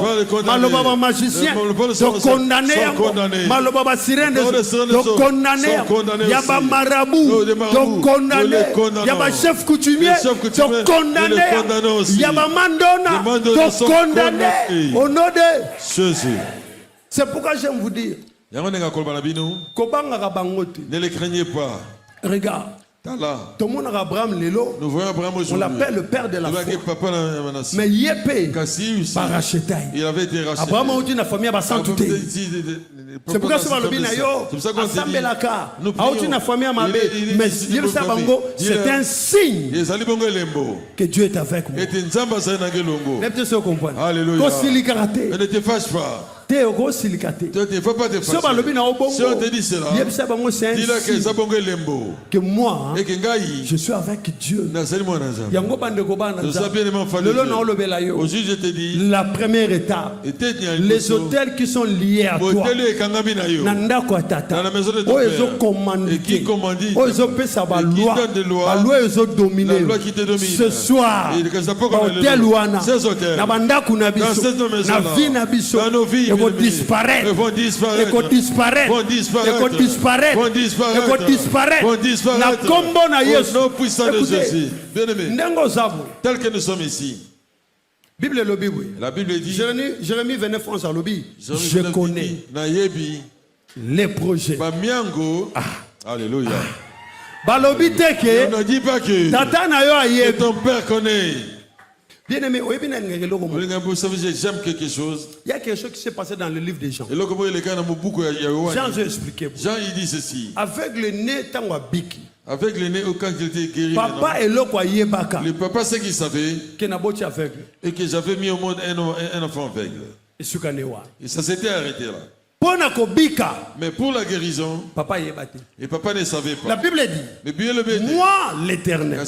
Malobaba magicien, donc condamné yango. Malobaba sirène, donc condamné. Yaba marabout, donc condamné. Yaba chef coutumier, donc condamné. Yaba mandona, donc condamné. Au nom de Jésus. C'est pourquoi j'aime vous dire. Ne les craignez pas. Regarde. Tout le monde Abraham Lelo, nous voyons Abraham aujourd'hui. On l'appelle le père de la foi. Mais Yépé, il avait été racheté. Abraham a eu une famille à Santé. C'est pourquoi ce malobin yo, ensemble la car, a eu une famille à Mabé. Mais c'est un signe que Dieu est avec moi. N'est-ce pas comprendre? Alléluia. Ne te fâche pas. Tu ne faut pas te fâcher. Si on te dit cela, dis-leur que moi, je suis avec Dieu. Aujourd'hui, je te dis, la première étape, les hôtels qui sont liés à toi, dans la maison de ton Père, et qui commandit, la loi qui te domine. Ce soir, hôtel Ouana, dans cette maison-là, dans nos vies, vont disparaître. Vont disparaître. Vont disparaître. Vont disparaître. Vont disparaître. Vont disparaître. Vont disparaître. Vont disparaître. Au nom puissant de Jésus. Bien-aimés, tel que nous sommes ici. La Bible dit, Jérémie 29:11 à l'obi. Je connais les projets. Alléluia. Balobi teke. Ne dis pas que ton Père connaît. Bien-aimé, j'aime quelque chose. Il y a quelque chose qui s'est passé dans le livre des Jean. Jean, je vais expliquer. Jean, il dit ceci. Avec le nez, avec le nez, quand il était guéri, le papa sait qu'il savait et que j'avais mis au monde un enfant aveugle. Et ça s'était arrêté là. Mais pour la guérison, et papa ne savait pas. La Bible dit, moi l'Éternel,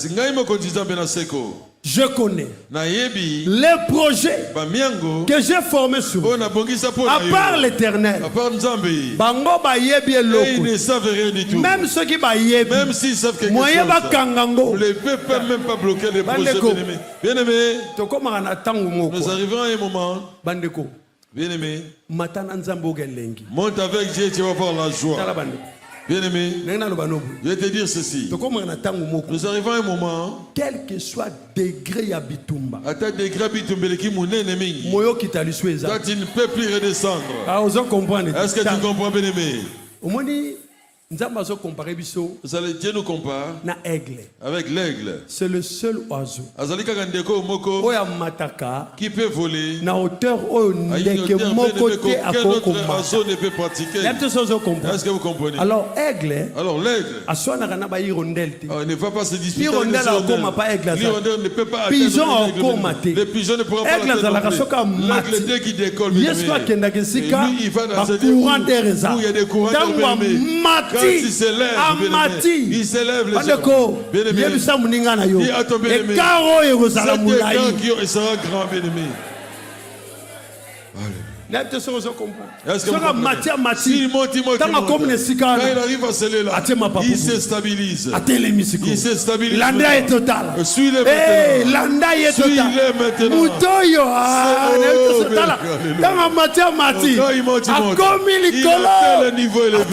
je connais les projets que j'ai formés sur vous. À part l'Éternel, ils ne savent rien du tout. même ceux qui même s'ils savent quelque chose, ne peuvent même pas bloquer les projets. Bien-aimés, nous arrivons à un moment. Bien-aimé, monte avec Dieu, tu vas voir la joie. Bien-aimé, je vais te dire ceci. Nous arrivons à un moment, quel que soit degré Yabitumba, toi tu ne peux plus redescendre. Est-ce que tu comprends, bien-aimé? Dieu nous compare avec l'aigle. C'est le seul oiseau qui peut voler à hauteur qu'aucun autre oiseau ne peut pratiquer. Est-ce que vous comprenez? Alors l'aigle ne va pas se disputer avec les hirondelles. Ne peut pas atteindre les pigeons. Ne pourra pas l'atteindre. L'aigle, dès qu'il décolle, lui, il va dans un courant d'air où il y a des courants d'air. Quand il s'élève, il s'élève les hommes. Bien-aimé, il a ton bien-aimé. Il sera grand, bien-aimé. Est-ce que s'il monte, quand il arrive à ce là, il se stabilise. Il se stabilise. L'anda est total. Suis-le maintenant. L'anda est total. Mutoyo. Dans la matière mati. Il a niveau élevé.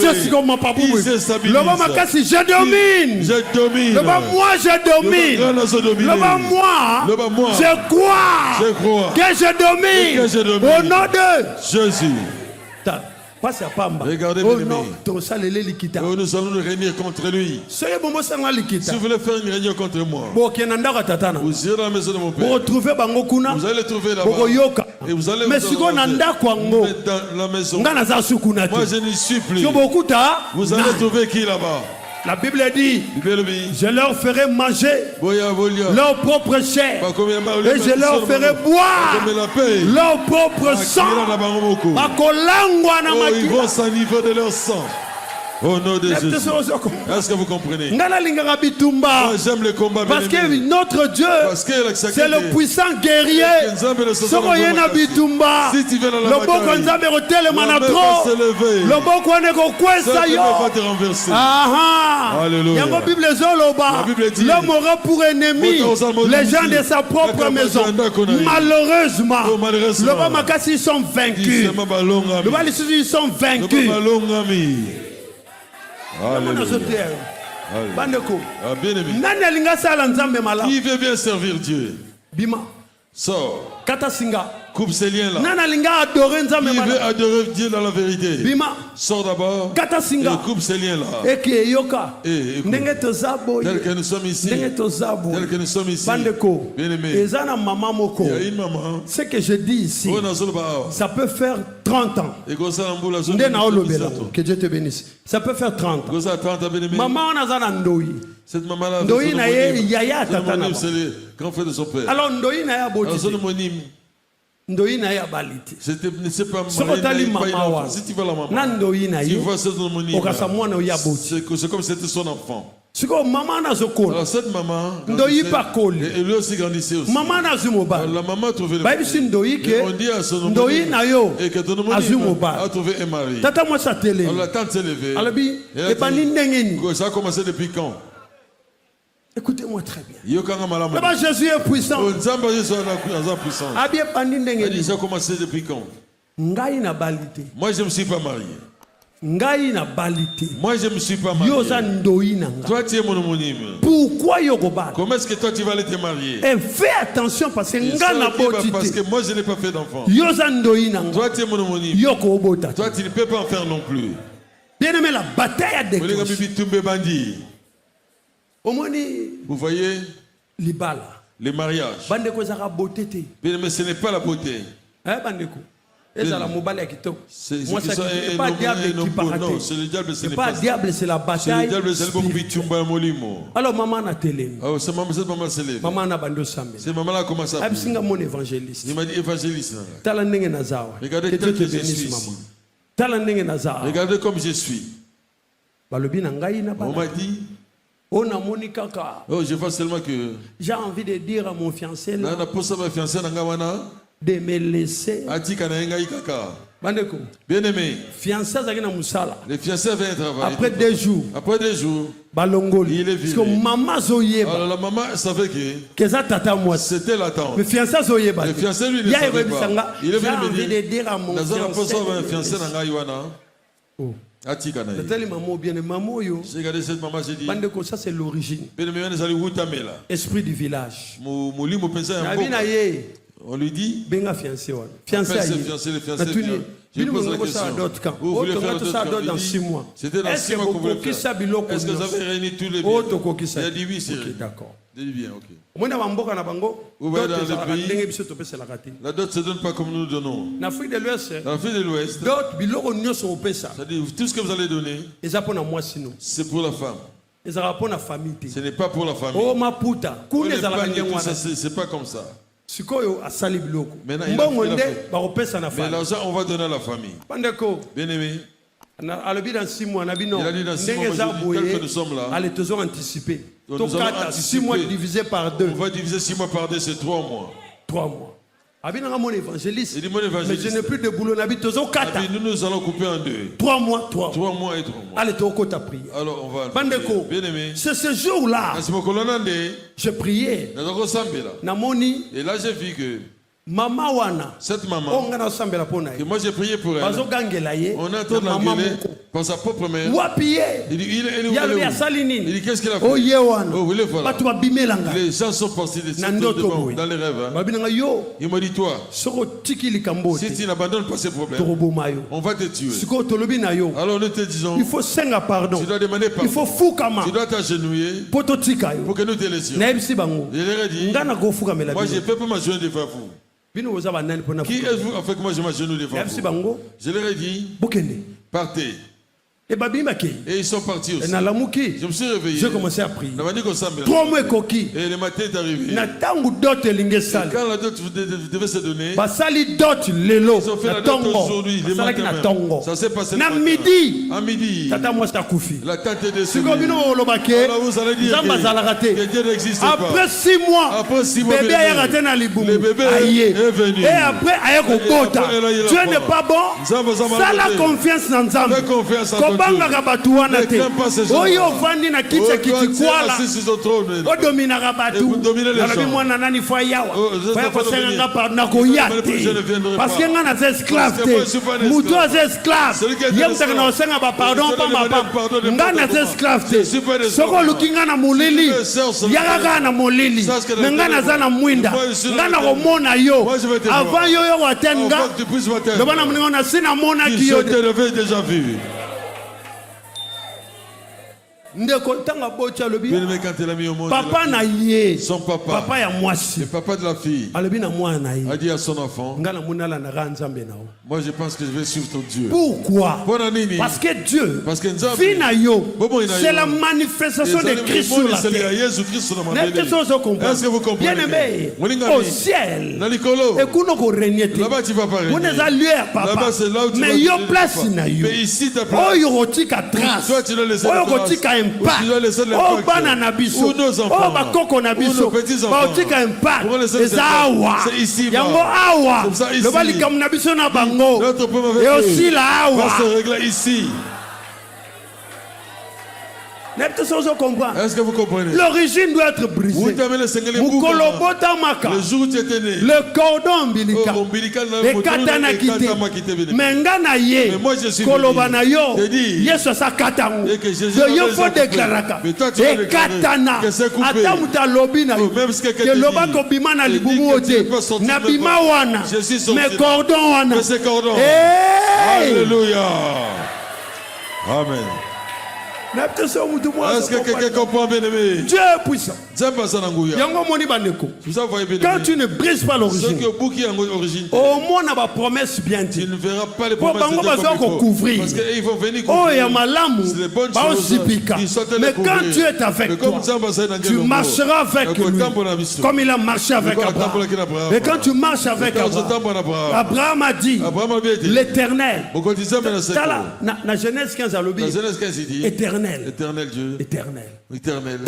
Il se stabilise. Je domine. Je domine. Moi je domine. Moi je crois que je domine. Au nom de Jésus. Regardez bien, nous allons nous réunir contre lui. Si vous voulez faire une réunion contre moi, vous irez dans la maison de mon Père. Vous allez le trouver là-bas. Et vous allez mais dans la maison. Moi je n'y suis plus. Vous allez trouver qui là-bas? La Bible dit, je leur ferai manger leur propre chair et je leur ferai boire leur propre sang. Ils vont s'enivrer de leur sang. Au nom de Jésus. Est-ce que vous comprenez? Moi, j'aime le combat. Parce que notre Dieu, c'est le puissant guerrier. Si tu viens dans la bataille, le va te renverser. Alléluia. La Bible dit, l'homme aura pour ennemi les gens de sa propre maison. Malheureusement, ils sont vaincus. Ils sont vaincus. Qui veut bien servir Dieu? Bima. Sors. Katasinga. Coupe ces liens-là. Qui veut adorer Dieu dans la vérité? Bima. Sors d'abord. Katasinga. Et coupe ces liens-là. Tel que nous sommes ici. Tel que nous sommes ici. Bien-aimé. Il y a une maman. Ce que je dis ici, ça peut faire 30 ans. Que Dieu te bénisse. Ça peut faire 30 ans. Maman, on a un ndoi. Cette maman-là, c'est le grand frère de son père. Alors, ndoi na ya botite. Ndoi na ya balite. C'est pas si tu vois la maman, tu vois cette homonyme. C'est comme si c'était son enfant. Alors cette maman, elle lui aussi grandissait aussi. La maman a trouvé le mari. Et on dit à son homonyme et que ton homonyme a trouvé un mari. Alors la tante s'est levée. Ça a commencé depuis quand? Écoutez-moi très bien. Là-bas, Jésus est puissant. Ça a commencé depuis quand? Moi, je ne me suis pas marié. Moi, je ne me suis pas marié. Toi, tu es mon homonyme. Pourquoi comment est-ce que toi, tu vas aller te marier? Et fais attention parce que parce que moi, je n'ai pas fait d'enfant. Toi, tu es mon homonyme. Toi, tu ne peux pas en faire non plus. Bien aimé, la bataille a déclenché. Vous voyez les mariages. Mais ce n'est pas la beauté. C'est pas diable qui parle. C'est pas diable, c'est la bataille. Alors maman a télé. Maman a bandé samedi. C'est maman a commencé à prier. Mon évangéliste. Il m'a dit évangéliste. Regardez tel que je suis ici. Regardez comme je suis. On m'a dit. Oh, je vois seulement que j'ai envie de dire à mon fiancé là, de me laisser. Bien aimé, les fiancés avaient travaillé. Après 2 jours, il est viré. Alors la maman savait que c'était la tante. Le fiancé lui ne savait pas. Il est venu me dire à mon fiancé. J'ai regardé cette maman, j'ai dit, ça c'est l'origine. Esprit du village. On lui dit, fiancé. Je pose la question. Vous voulez faire d'autres dans 6 mois. C'était dans 6 mois qu'on voulait faire. Est-ce que vous avez réuni tous les biens? Il a dit oui, c'est vrai. D'accord. Il dit bien, ok. Vous voyez dans le pays, la dot ne se donne pas comme nous donnons. En Afrique de l'Ouest, c'est-à-dire tout ce que vous allez donner, c'est pour la femme. Ce n'est pas pour la famille. C'est pas comme ça. Maintenant, mais l'argent, on va donner à la famille. Bien aimé. Il a dit dans 6 mois, tel que nous sommes là. Nous anticiper. Nous allons 6 mois divisé par 2. On va diviser 6 mois par 2, c'est 3 mois. 3 mois. Mon évangéliste. Il dit mon évangéliste. Mais je n'ai plus de boulot. Nous allons couper en 2. 3 mois. 3 mois et 3 mois. Allez, tu as prié. Alors on va. Bien aimé. C'est ce jour-là. Je priais. Et là j'ai vu que Maman wana. Cette maman. Que moi j'ai prié pour elle. On a entendu l'engueuler par sa propre mère. Il dit qu'est-ce qu'elle a fait? Oh, oui, voilà. Les gens sont partis dans les rêves. Hein. Il m'a dit toi, si tu n'abandonnes pas ces problèmes, on va te tuer. Alors nous te disons, il faut senga pardon. Tu dois demander pardon. Il faut fukama. Tu dois t'agenouiller pour que nous te laissions. Je leur ai dit, moi je ne peux pas m'agenouiller devant vous. Qui êtes-vous? En fait, moi je m'agenouille devant vous. Je leur ai dit, partez. Et ils sont partis aussi. Je me suis réveillé. J'ai commencé à prier. 3 mois coquille. Et le matin est arrivé. Na tangu dot linge sali. Quand la dot devait se donner. Basali dot lelo. Ils ont fait la dot aujourd'hui. Ça s'est passé. Na midi. À midi. Tata moi c'est couffi. La tante est décédée. Alors vous allez dire que Dieu n'existe pas. Après 6 mois. Bébé a raté na libumu. Le bébé est venu. Et après aye kota. Dieu n'est pas bon. Ça la confiance dans Nzambe. Fais confiance en Kobanga kabatu wana te. Oyo vandi na kiti kikwala. Odomina kabatu. Nalabi mwana nani fwa yawa. Fwa kosenga nga pa na koyate. Parce que nga na ze esclave te. Mutu a ze esclave. Yemtaka na osenga ba pardon pa mapam. Nga na ze esclave te. Soko luki nga na mulili. Yaka na mulili. Nga na za na mwinda. Nga na komona yo. Avant yo yo watenga. Dobana mningo na sina mona kiyo. Je te l'avais déjà vu. Papa na ye. Son papa. Papa ya mwasi. Le papa de la fille. A dit à son enfant. Moi je pense que je vais suivre ton Dieu. Pourquoi? Parce que Dieu. C'est la manifestation de Christ sur la terre. Est-ce que vous comprenez? Bien aimé. Au ciel. Et qu'on ko régner. Là-bas tu vas pas régner. Là-bas c'est là où tu vas mais yo place na yo. Mais ici ta place. Oh yo tika trace. Toi tu dois laisser la trace. Oh bana na biso. Oh bakoko na biso. Ba otika impact. Ezawa. C'est ici. Yango awa. Le bali kam na biso na bango. Et aussi la awa. Va se régler ici. Est-ce que vous comprenez? L'origine doit être brisée. Le jour où tu étais né, le cordon ombilical, le katana quitté. Mais moi je suis venu. Yesu sa katana. Yo faut déclarer. Et katana. Atamuta lobina. Que loba ko bima na libumu ote. Na bima wana. Mais cordon wana. Alléluia. Amen. Est-ce que quelqu'un comprend, bien aimé? Dieu est puissant. Quand tu ne brises pas l'origine, au moins on a ma promesse bien dit. Tu ne verras pas les promesses de Dieu. Parce qu'ils vont venir couvrir. Mais quand Dieu est avec toi, tu marcheras avec lui comme il a marché avec Abraham. Et quand tu marches avec Abraham, Abraham a dit l'Éternel. Dans Genèse 15 il dit éternel. Éternel Dieu. Éternel. Éternel.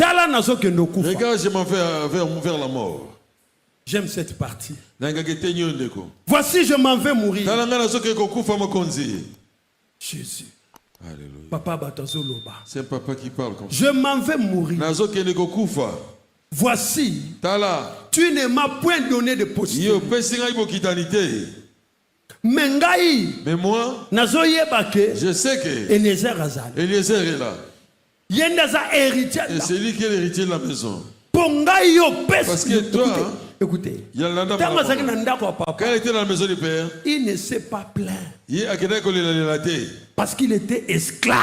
Regarde, je m'en vais vers la mort. J'aime cette partie. Voici, je m'en vais mourir. Jésus. Alléluia. Papa Batazoloba. C'est un papa qui parle comme ça. Je m'en vais mourir. Voici. Tu ne m'as point donné de postérité. Mais moi, je sais que Eliezer est là. Et c'est lui qui est l'héritier de la maison. Parce que toi, écoutez, quand il était dans la maison du Père, il ne s'est pas plaint. Parce qu'il était esclave.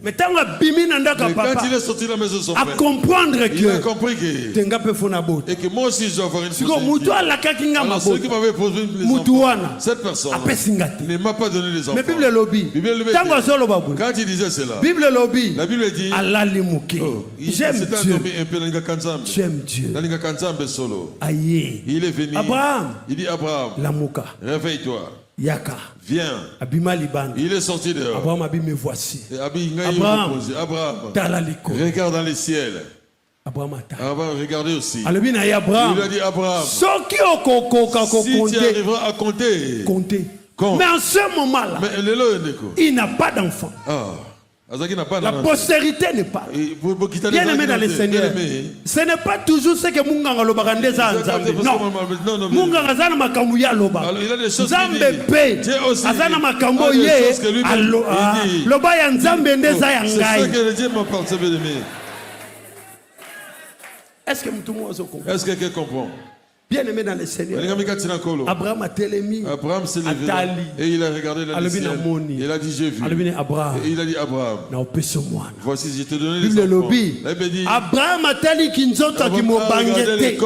Mais quand il est sorti de la maison de son père, il a compris que, et que moi aussi je dois avoir une possibilité. Alors celui qui m'avait posé les enfants, cette personne ne m'a pas donné les enfants. Quand il disait cela, la Bible dit, j'aime Dieu. Il est venu. Il dit Abraham, réveille-toi. Yaka. Viens. Il est sorti dehors. Abraham me voici. Abraham, regarde dans les ciels. Abraham regardez aussi. Il a dit Abraham, si tu arriveras à compter. Mais en ce moment-là, il n'a pas d'enfant. La postérité n'est pas là. Bien aimé dans le Seigneur, ce n'est pas toujours ce que Munganga Lobarande a ensemble. Non, Munganga Zana Makambu ya Loba. Nzambe pe Azana Makambo ye Loba ya Nzambe ndeza ya ngai. Est-ce que quelqu'un comprend? Bien aimé dans le Seigneur. Abraham a télémi. Abraham s'est levé et il a regardé le ciel. Il a dit j'ai vu. Et il a dit Abraham. Voici je te donné les enfants. Abraham a tali kinzoto qui mo bangete.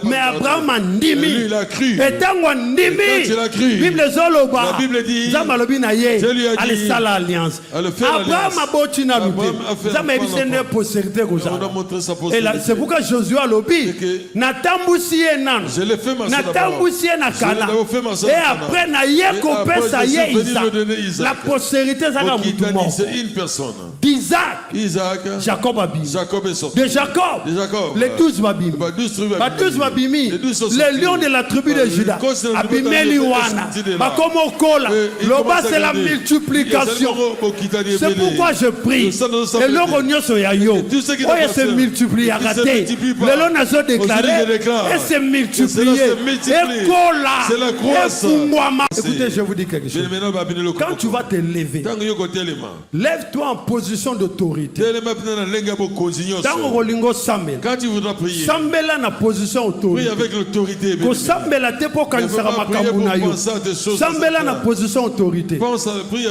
Mais Abraham a ndimi. Lui il a cru. Et tango ndimi. Il a cru. La Bible dit. Zamalobi na ye. Dieu lui a dit. Allez ça l'alliance. Abraham a boti na luté. Zama ebisende posterité goza. Et là c'est pourquoi Josué a lobi. Na tambusi na. Je l'ai fait ma soeur. Et après, la postérité, c'est une personne. D'Isaac, Jacob est sorti. De Jacob, les 12 babimi. Les lions de la tribu de Juda. Abimeli wana. Bakomo kola. Loba c'est la multiplication. C'est pourquoi je prie. Les lions soyayo. Oye se multiplie à rater. Les lions n'a déclaré. Et c'est multiplié. C'est la croissance. Écoutez, je vous dis quelque chose. Quand tu vas te lever, lève-toi en position d'autorité. Quand tu voudras prier, Sambela na position prie autorité. avec l'autorité. Sambela te po kanisaka makambo na yo. Sambela na position autorité.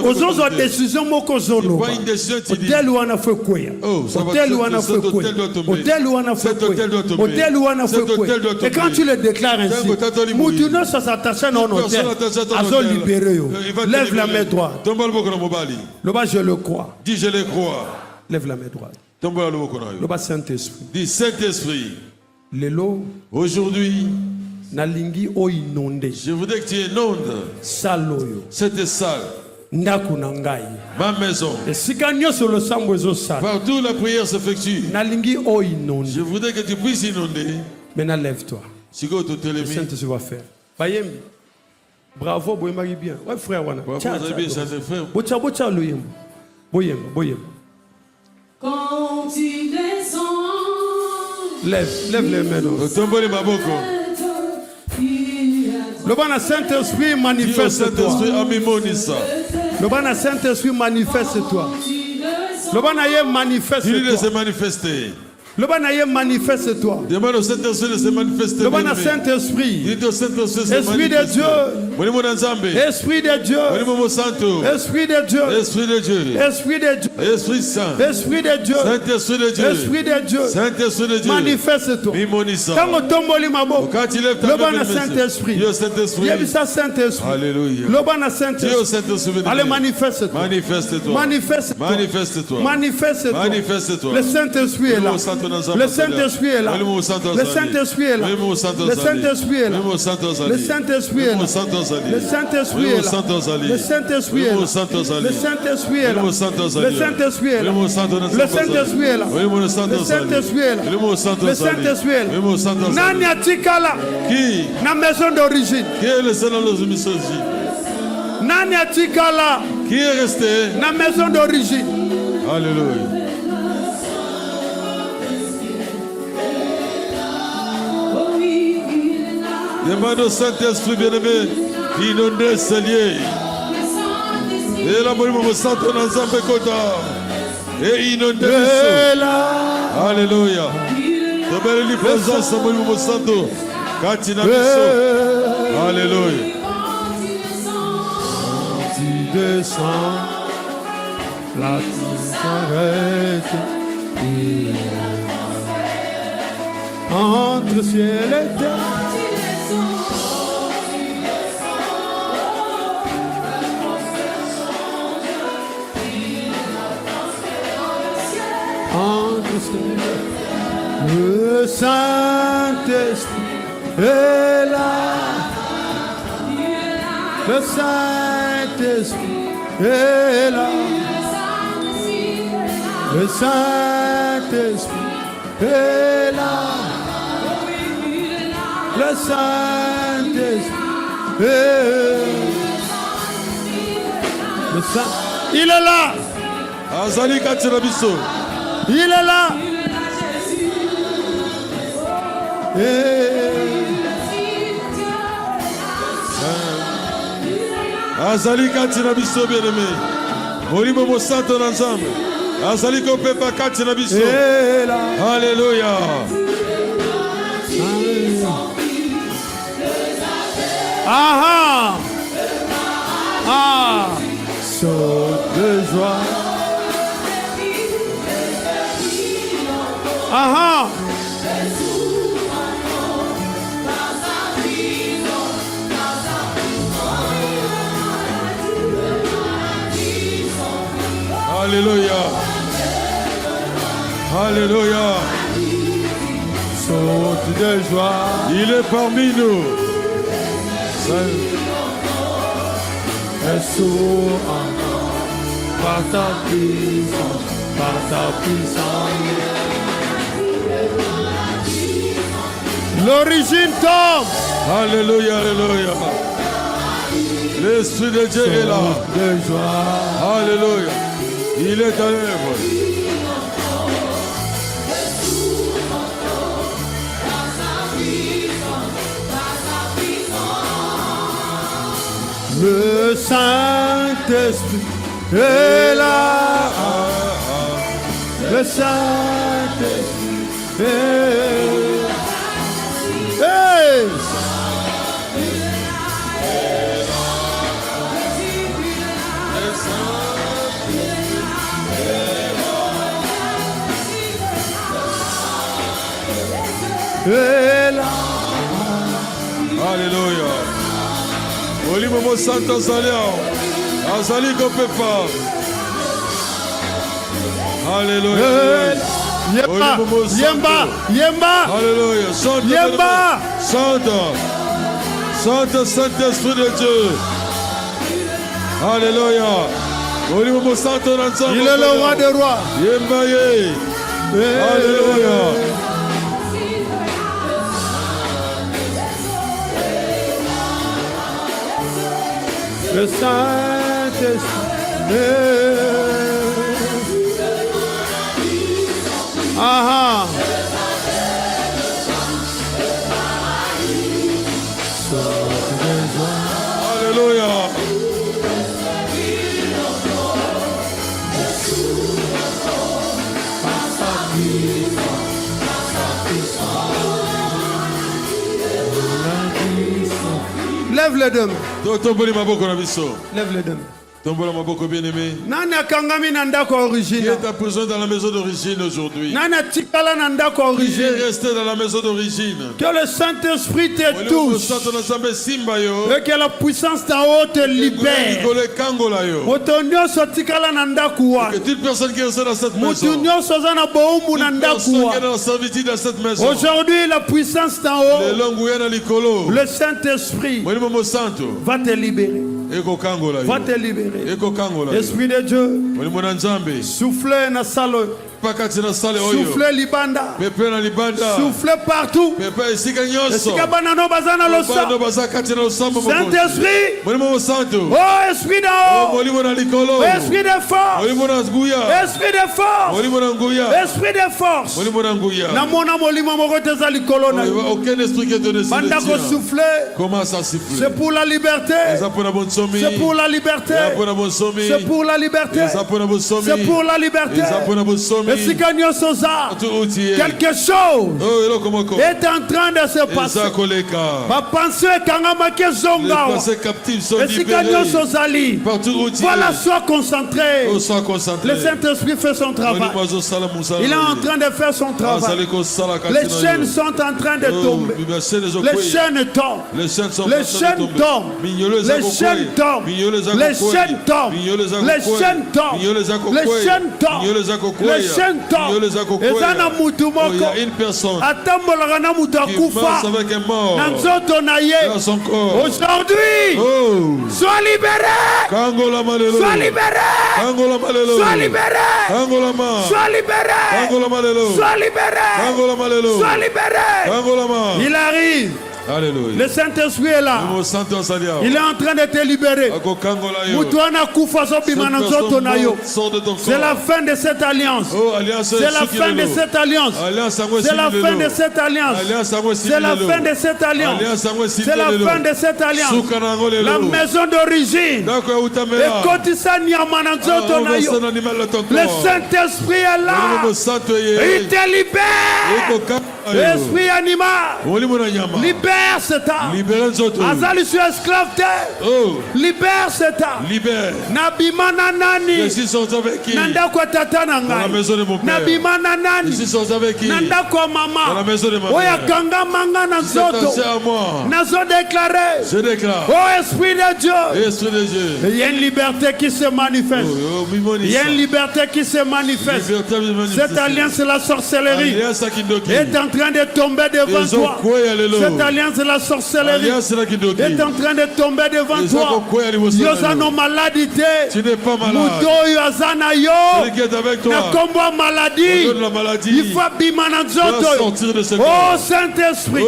Ozozo décision moko zolo. Hotel wana fe kwea. Hotel wana fe kwea. Hotel wana fe kwea. Hotel wana fe kwea. Et quand tu le déclares ainsi, Moutouno s'attache à notre hôtel, à libérer. Lève la main droite. Là-bas, je le crois. Dis, je le crois. Lève la main droite. Là-bas, Saint-Esprit. Dis, Saint-Esprit. Aujourd'hui, je voudrais que tu inondes cette salle. Ma maison. Partout la prière s'effectue. Je voudrais que tu puisses inonder. Maintenant, lève-toi. Le Saint-Esprit va faire. Bravo, vous m'avez bien. Ouais, frère, wana. Bravo, vous avez bien chanté, frère. Bocha, le yem. Boyem. Quand tu descends. Lève les mains. Le bon Saint-Esprit manifeste-toi. Le bon Saint-Esprit manifeste-toi. Le bon Saint-Esprit manifeste-toi. Le Banaïe manifeste-toi. Demande au Saint-Esprit de se manifester. Le Banaïe Saint-Esprit. Esprit de Dieu. Esprit de Dieu. Esprit de Dieu. Esprit de Dieu. Esprit de Dieu. Esprit Saint. Esprit de Dieu. Saint-Esprit de Dieu. Esprit de Dieu. Saint-Esprit de Dieu. Manifeste-toi. Quand il lève ta main, le Banaïe Saint-Esprit. Dieu Saint-Esprit. Saint-Esprit. Alléluia. Le Banaïe Saint-Esprit. Allez, manifeste-toi. Manifeste-toi. Manifeste-toi. Manifeste-toi. Manifeste-toi. Le Saint-Esprit est là. Le Saint-Esprit est là. Le Saint-Esprit est là. Le Saint-Esprit est là. Le Saint-Esprit est là. Le Saint-Esprit est là. Le Saint-Esprit est là. Le Saint-Esprit est là. Le Saint-Esprit est là. Le Saint-Esprit est là. Le Saint-Esprit est là. Le Saint-Esprit est là. Nani atikala. Qui? Na maison d'origine. Qui est le Seigneur de maison? Nani atikala. Qui est resté? Na maison d'origine. Alléluia. Demande au Saint-Esprit bien-aimé, inonder ce lieu. Et là, nous me sentons dans un pécota. Et inonder le Alléluia. De belle présence, nous me sentons. Quand il a mis Alléluia. Tu descends, la terre s'arrête. Entre ciel et terre. Le Saint-Esprit est là. Le Saint-Esprit est là. Le Saint-Esprit est là. Le Saint-Esprit est là. Il est là. Azali Katsirabiso. Il est là. Azali Katina Biso bien-aimé. Morimo Mosanto ensemble. Azali Kopepa Katina Biso. Alléluia. Ah ah. Saute de joie. Ah ah. Alléluia. Alléluia. Saute de joie. Il est parmi nous. Par ta puissance, par ta puissance. L'origine tombe. Alléluia, alléluia. L'Esprit de Dieu est là. De joie. Alléluia. Il est à l'œuvre. Le Saint-Esprit est là. Le Saint-Esprit est là. Hey! Est là. Alléluia. Olimomo Santo Zaliao. Azali Kopefa. Alléluia. Yemba. Yemba. Yemba. Alléluia. Yemba. Sainte Saint-Esprit de Dieu. Alléluia. Olimomo Santo Nanzamo. Il est le roi des rois. Yemba ye. Alléluia. Le Saint-Esprit. Ah. Alléluia. Lève les deux mains. Lève les deux mains. Tombola Maboko bien-aimé. Nana kangami nandako origine. Qui est à présent dans la maison d'origine aujourd'hui? Nana tikala nandako origine. Qui est resté dans la maison d'origine? Que le Saint-Esprit te touche. Et que la puissance d'en haut te libère. Otonyo so tikala nandakuwa. Que toute personne qui est restée dans cette maison. Mutunyo so zana boumbu nandakuwa. Aujourd'hui la puissance d'en haut. Le Saint-Esprit va te libérer. Va te libérer. Esprit de Dieu, soufflez na salo. Soufflez libanda. Soufflez partout. Saint-Esprit. Oh, esprit d'en haut. Esprit de force. Esprit de force. Esprit de force. Aucun esprit qui est donné. Commence à siffler. C'est pour la liberté. C'est pour la liberté. C'est pour la liberté. C'est pour la liberté. Quelque chose est en train de se passer. Ma pensée voilà, sois concentré. Le Saint-Esprit fait son travail. Il est en train de faire son travail. Les chaînes sont en train de tomber. Les chaînes tombent. Les chaînes tombent. Les chaînes tombent. Les chaînes tombent. Les chaînes tombent. Les chaînes tombent. Les chaînes tombent. Et ça n'a mutu moko. Il y a une personne qui pense avec un mort dans son corps. Aujourd'hui, sois libéré. Sois libéré. Sois libéré. Sois libéré. Sois libéré. Sois libéré. Il arrive. Alléluia. Le Saint-Esprit est là. Il est en train de te libérer. C'est la fin de cette alliance. C'est la fin de cette alliance. C'est la fin de cette alliance. C'est la fin de cette alliance. C'est la fin de cette alliance. La maison d'origine. Le Saint-Esprit est là. Il te libère. Esprit animal. Libère cet âme. Azali sur esclave. Libère cet âme. Nabimana nani. Nanda kwa tata nangai. Nabimana nani. Nanda kwa mama. Oya kanga manga na zoto. Nazo déclaré. Je déclare. Oh Esprit de Dieu. Esprit de Dieu. Il y a une liberté qui se manifeste. Il y a une liberté qui se manifeste. Cette alliance de la sorcellerie est en train de tomber devant toi. Cette alliance de la sorcellerie est en train de tomber devant toi. Yosano maladie. Tu n'es pas malade. Muto yosana yo. Na combo maladie. Il faut bimana zoto. Oh Saint-Esprit.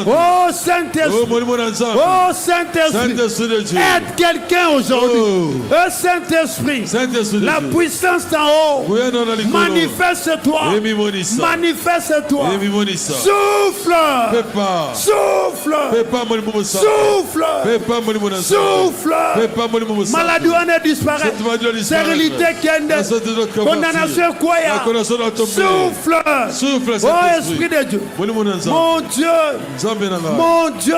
Oh Saint-Esprit. Oh Saint-Esprit. Aide quelqu'un aujourd'hui. Oh Saint-Esprit. La puissance d'en haut. Manifeste-toi. Manifeste-toi. Souffle. Souffle. Souffle. Souffle. Maladie en disparaît. Stérilité kende. Condamnation quoi ya. Souffle. Oh Esprit de Dieu. Mon Dieu. Mon Dieu.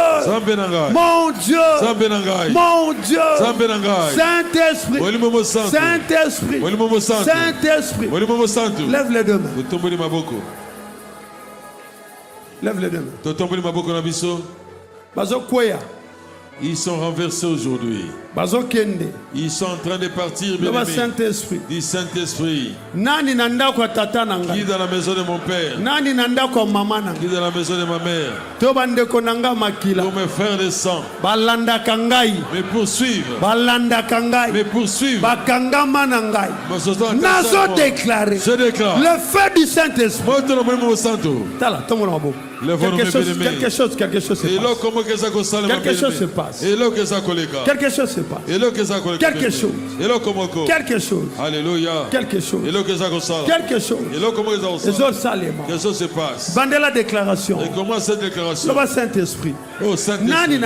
Mon Dieu. Mon Dieu. Saint-Esprit. Saint-Esprit. Saint-Esprit. Lève les deux mains. Lève les deux mains. Bazo Koya. Ils sont renversés aujourd'hui. Ils sont en train de partir. Saint-Esprit. Dis Saint-Esprit. Nani nanda kwa tata nanga. Qui est dans la maison de mon père. Nani nanda kwa mama nanga. Qui est dans la maison de ma mère. To bande konanga makila. Pour mes frères de sang. Balanda kangai. Me poursuivre. Balanda kangai. Me poursuivre. Bakanga manangai. Nazo déclaré. Je déclare. Le feu du Saint-Esprit. Tala, tomo na boko. Quelque chose se passe. Quelque chose se passe. Quelque chose se passe. Quelque chose. Quelque chose. Alléluia. Quelque chose. Quelque chose. Quelque chose se passe. Bandez la déclaration. Et comment cette déclaration? Le Saint-Esprit. Oh Saint-Esprit.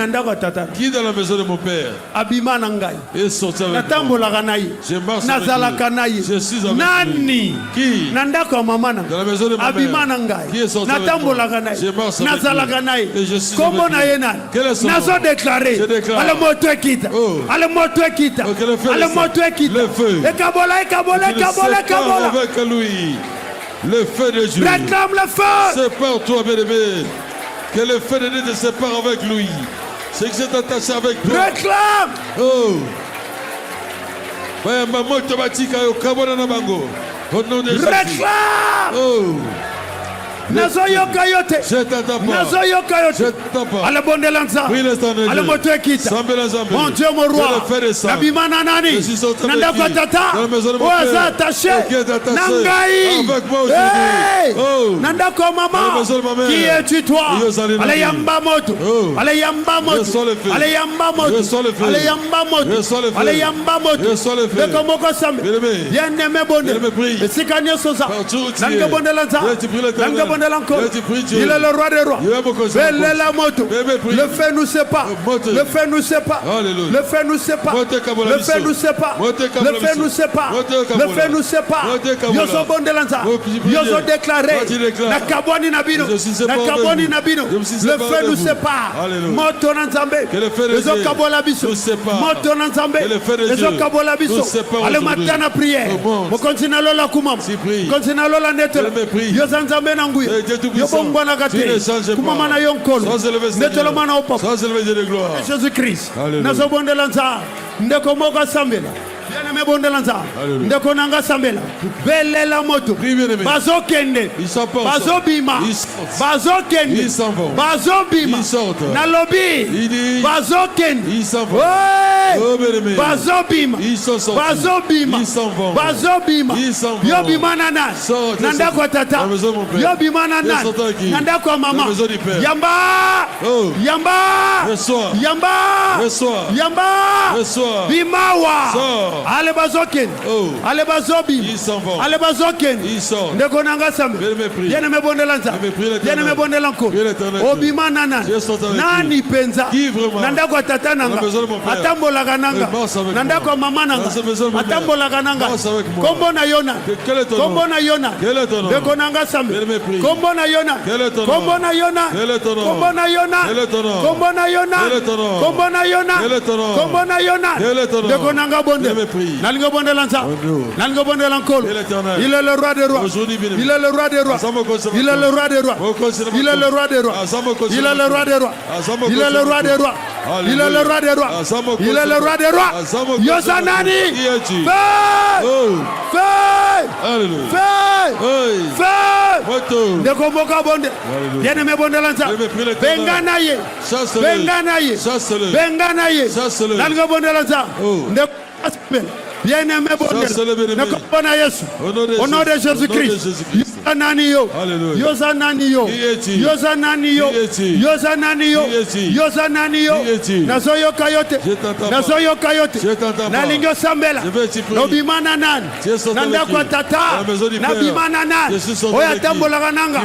Qui est dans la maison de mon père? Abima nangai. Et sortir avec moi. Je marche avec lui. Je suis avec Nani. Qui? Nandako mama nangai. Dans la maison de ma mère. Qui est sorti avec moi? Je marche avec lui. Et je suis avec lui. Quel est son nom? Je déclare. Ale moto ekita. Ale moto ekita. Ale moto ekita. Le feu. Ekabola. Avec lui. Le feu de Dieu. Réclame le feu. Sépare-toi, bien-aimé. Que le feu de Dieu te sépare avec lui. C'est que c'est attaché avec toi. Réclame. Oh. Maman automatique au Kabona Nabango. Au nom de Jésus. Réclame. Oh. Nazoyoka yote. Je t'entends pas. Nazoyoka yote. Je t'entends pas. Ale bonde lanza. Ale moto ekita. Mon Dieu, mon roi. Nabimana nani. Nanda kwa tata. Oaza attaché. Nangai. Avec moi aujourd'hui. Oh. Nanda kwa mama. Qui es-tu toi? Ale yamba moto. Ale yamba moto. Ale yamba moto. Ale yamba moto. Ale yamba moto. De komoko sambe. Bien aimé bonde. Sikanya sosa. Nanga bonde lanza. Nanga bonde lanko. Il est le roi des rois. Belle la moto. Le feu nous sépare. Le feu nous sépare. Le feu nous sépare. Le feu nous sépare. Le feu nous sépare. Le feu nous sépare. Yoso bonde lanza. Yoso déclaré. Na kaboni nabino. Na kaboni nabino. Le feu nous sépare. Moto nanzambe. Yoso kabola biso. Moto nanzambe. Yoso kabola biso. Ale matana prière. Mo continue lola kumam. Continue lola netela. Yoso nzambe nangu. Yobongwana kate. Kumamana yonkolo. Netela mana opa. Jésus-Christ. Nazo bonde lanza. Ndeko moka sambela. Bien-aimé bonde lanza. Ndeko nanga sambela. Belle la moto. Bazo kende. Bazo bima. Bazo kende. Bazo bima. Nalobi. Bazo kende. Bazo bima. Bazo bima. Bazo bima. Yo bima nana. Nanda kwa tata. Yo bima nana. Nanda kwa mama. Yamba. Yamba. Yamba. Reçois. Yamba. Reçois. Bimawa. Sors. Ale bazoken. Oh. Ale bazobi. Ils s'en vont. Ale bazoken. Ils sortent. Ndeko nanga sambe. Bien aimé bondelanza. Bien aimé bondelanko. Obima nana. Nani penza. Nandako tata nanga. Atambola kananga. Nandako mama nanga. Atambola kananga. Kombo na Yona. Kombo na Yona. Ndeko nanga sambe. Kombo na Yona. Kombo na Yona. Kombo na Yona. Kombo na Yona. Kombo na Yona. Kombo na Yona. Ndeko nanga bonde. Nalingo bonde lanza. Nalingo bonde lankolo. Il est le roi des rois. Il est le roi des rois. Il est le roi des rois. Il est le roi des rois. Il est le roi des rois. Il est le roi des rois. Il est le roi des rois. Il est le roi des rois. Yosanani. Feu. Ndeko moka bonde. Bien aimé bonde lanza. Bengana ye. Bengana ye. Bengana ye. Nalingo bonde lanza. Ndeko bien aimé bonde. Ndeko bona Yesu. Au nom de Jésus-Christ. Yosananiyo. Yosananiyo. Yosananiyo. Yosananiyo. Yosananiyo. Nazoyo kayote. Nazoyo kayote. Nalingo sambela. Nobimana nani. Nanda kwa tata. Nabimana nani. Oya tambola kananga.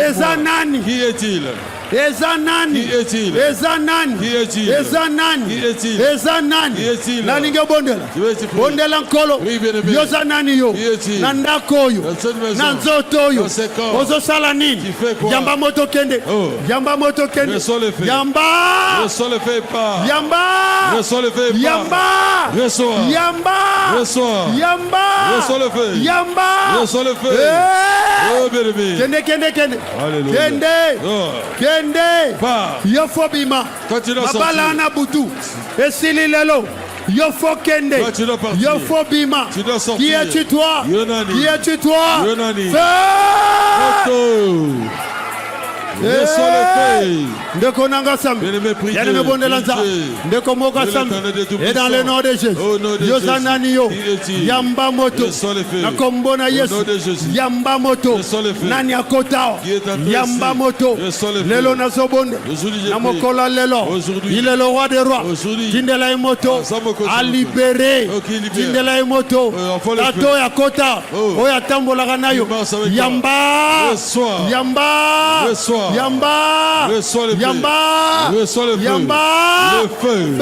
Eza nani. Qui est-il? Eza nani. Qui est-il? Eza nani. Qui est-il? Eza nani. Qui est-il? Eza nani. Qui est-il? Nalingo bondela. Bondela nkolo. Yoza nani yo. Nanda koyo. Nanzoto yo. Ozo sala nini. Yamba moto kende. Yamba moto kende. Yamba. Reçois le feu pas. Yamba. Reçois le feu pas. Yamba. Reçois. Yamba. Reçois. Yamba. Reçois le feu. Yamba. Reçois le feu. Oh bien-aimé. Kende kende kende. Alléluia. Kende. Kende. Pas. Yofo bima. Quand tu l'as sorti. Mabala na butu. Esili lelo. Yofo kende. Quand tu dois partir. Yofo bima. Tu dois sortir. Qui es-tu toi? Yonani. Qui es-tu toi? Yonani. Feu. Reçois le feu. Ndeko nanga sambe. Bien aimé bonde lanza. Ndeko moka sambe. Et dans le nom de Jésus. Yosanani yo. Yamba moto. Nakombo na Yesu. Yamba moto. Nani akotao. Yamba moto. Lelo nazobonde. Namokola lelo. Il est le roi des rois. Tindela moto. A libéré. Tindela moto. Tato ya kota. Oya tambola kanayo. Yamba. Yamba. Yamba. Reçois le feu. Yamba. Reçois le feu. Yamba. Le feu.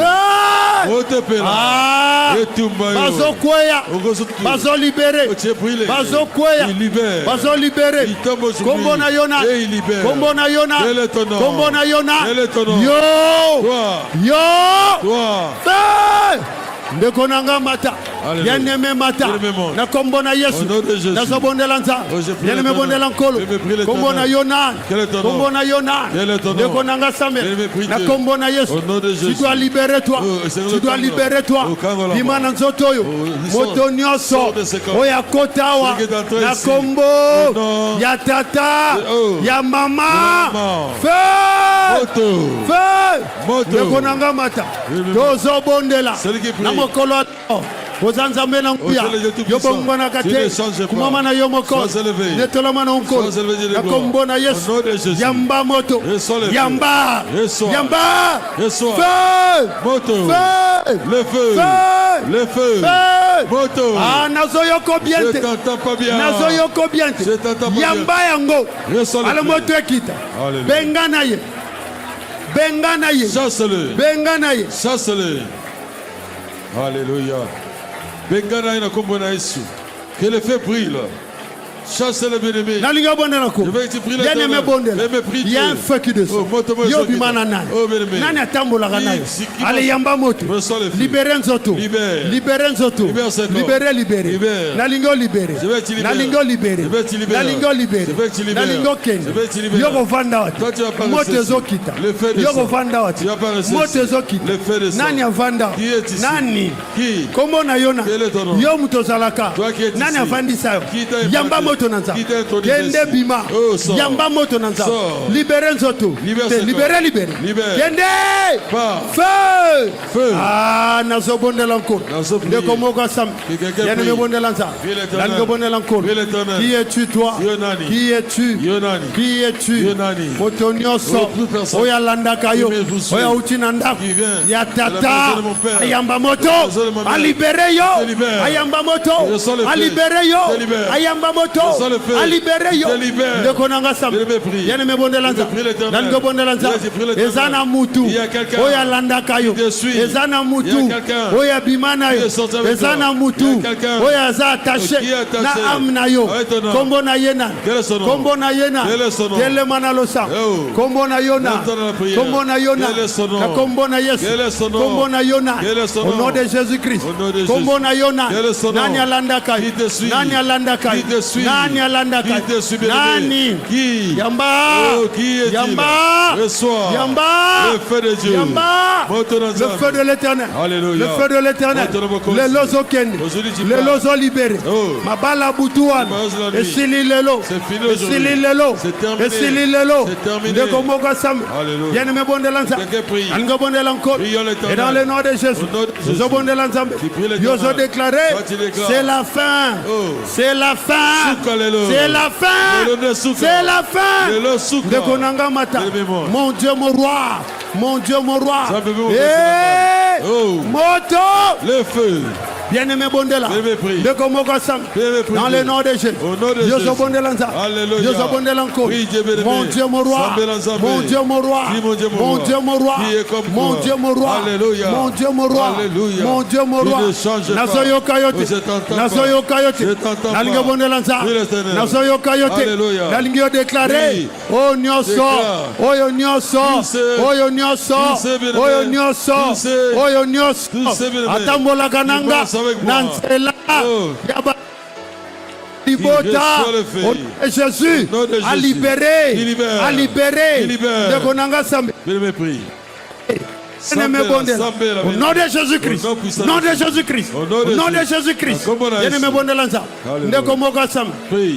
Bazo kweya. Bazo libéré. Bazo kweya. Il libère. Bazo libéré. Il tombe aujourd'hui. Kombo na Yona. Et il libère. Kombo na Yona. Quel est ton nom? Kombo na Yona. Quel est ton nom? Yo. Toi. Yo. Toi. Feu. Ndeko nanga mata. Bien-aimé mata. Na kombo na Yesu. Nazo bondela nza. Bien-aimé bondela nkolo. Kombo na Yona. Kombo na Yona. Ndeko nanga sambe. Na kombo na Yesu. Tu dois libérer toi. Tu dois libérer toi. Bimana nzoto yo. Moto nyoso. Oya kotawa. Na kombo. Ya tata. Ya mama. Feu. Feu. Ndeko nanga mata. Tozo bondela. Mokolo ozanza mbena nguya yobongwana kate kumama na yomoko netolama na onko nakombo na Yesu yamba moto yamba yamba feu moto le feu le feu moto ah nazoyoko biente je t'entends pas bien nazoyoko biente yamba yango ale moto ekita bengana ye bengana ye chasse-le bengana ye chasse-le. Alléluia. Bengana ina kombo na Yesu. Que le feu brille. Chasse le bien-aimé. Je vais te prier la il y a un feu qui descend. Yobi manana. Nani atambola kanayo. Ale yamba moto. Libérez nzoto. Libérez nzoto. Libérez libérez. Nalingo libéré. Nalingo libéré. Nalingo libéré. Nalingo ken. Yoko vanda wat. Moto zokita. Yoko vanda wat. Moto zokita. Nani avanda. Nani. Comment na Yona. Yo muto zalaka. Nani avandi sayo. Yamba moto. moto nanza. Kende bima. Yamba moto nanza. Libérez Nzoto. Libérez. Kende. Feu. Ah, nazo bonde l'encore. De komoko sam. Yene me bonde lanza. Lango bonde l'encore. Qui es-tu toi? Qui es-tu? Qui es-tu? Motonioso. Oya landa kayo. Oya utinanda. Ya tata. Ayamba moto. A libéré yo. Ayamba moto. A libéré yo. Ayamba moto. A libéré yo. De konanga sam. Yene me bonde lanza. Lango bonde lanza. Ezana mutu. Oya landa kayo. Ezana mutu. Oya bimana yo. Ezana mutu. Oya za attaché na amna yo. Kombo na yena. Kombo na yena. Tele manalosa. Kombo na yona. Kombo na yona. Na kombo na Yesu. Kombo na yona. Au nom de Jésus-Christ. Kombo na yona. Nani alanda kai. Nani alanda kai. Nani alanda kai. Nani. Yamba. Yamba. Yamba. Le feu de Dieu. Yamba. Le feu de l'Éternel. Le feu de l'Éternel. Les lozo ken. Les lozo libérés. Mabala butuan. Et sili lelo. Et sili lelo. Et sili lelo. De komoka sam. Bien me bonde lanza. Ango bonde lanko. Et dans le nom de Jésus. Nous bonde lanza. Yoso déclaré. C'est la fin. C'est la fin. C'est la fin. C'est la fin. De konanga mata. Mon Dieu, mon roi. Mon Dieu, mon roi. Et moto. Le feu. Bien-aimé Bondela, de Komokasam, dans le nom de Jésus, Yoso Bondelanza, Yoso Bondelanko, mon Dieu mon roi, mon Dieu mon roi, mon Dieu mon roi, mon Dieu mon roi, mon Dieu mon roi, mon Dieu mon roi, Nasoyo Kayote, Nasoyo Kayote, Nalinga Bondelanza, Nasoyo Kayote, Nalinga déclaré, oh Nyoso, oh Nyoso, oh Nyoso, oh Nyoso, oh Nyoso, Atambola Kananga. Nansela Yaba Libota Jésus a libéré de Konanga Sambe. Au nom de Jésus-Christ, nom de Jésus-Christ, au nom de Jésus-Christ, au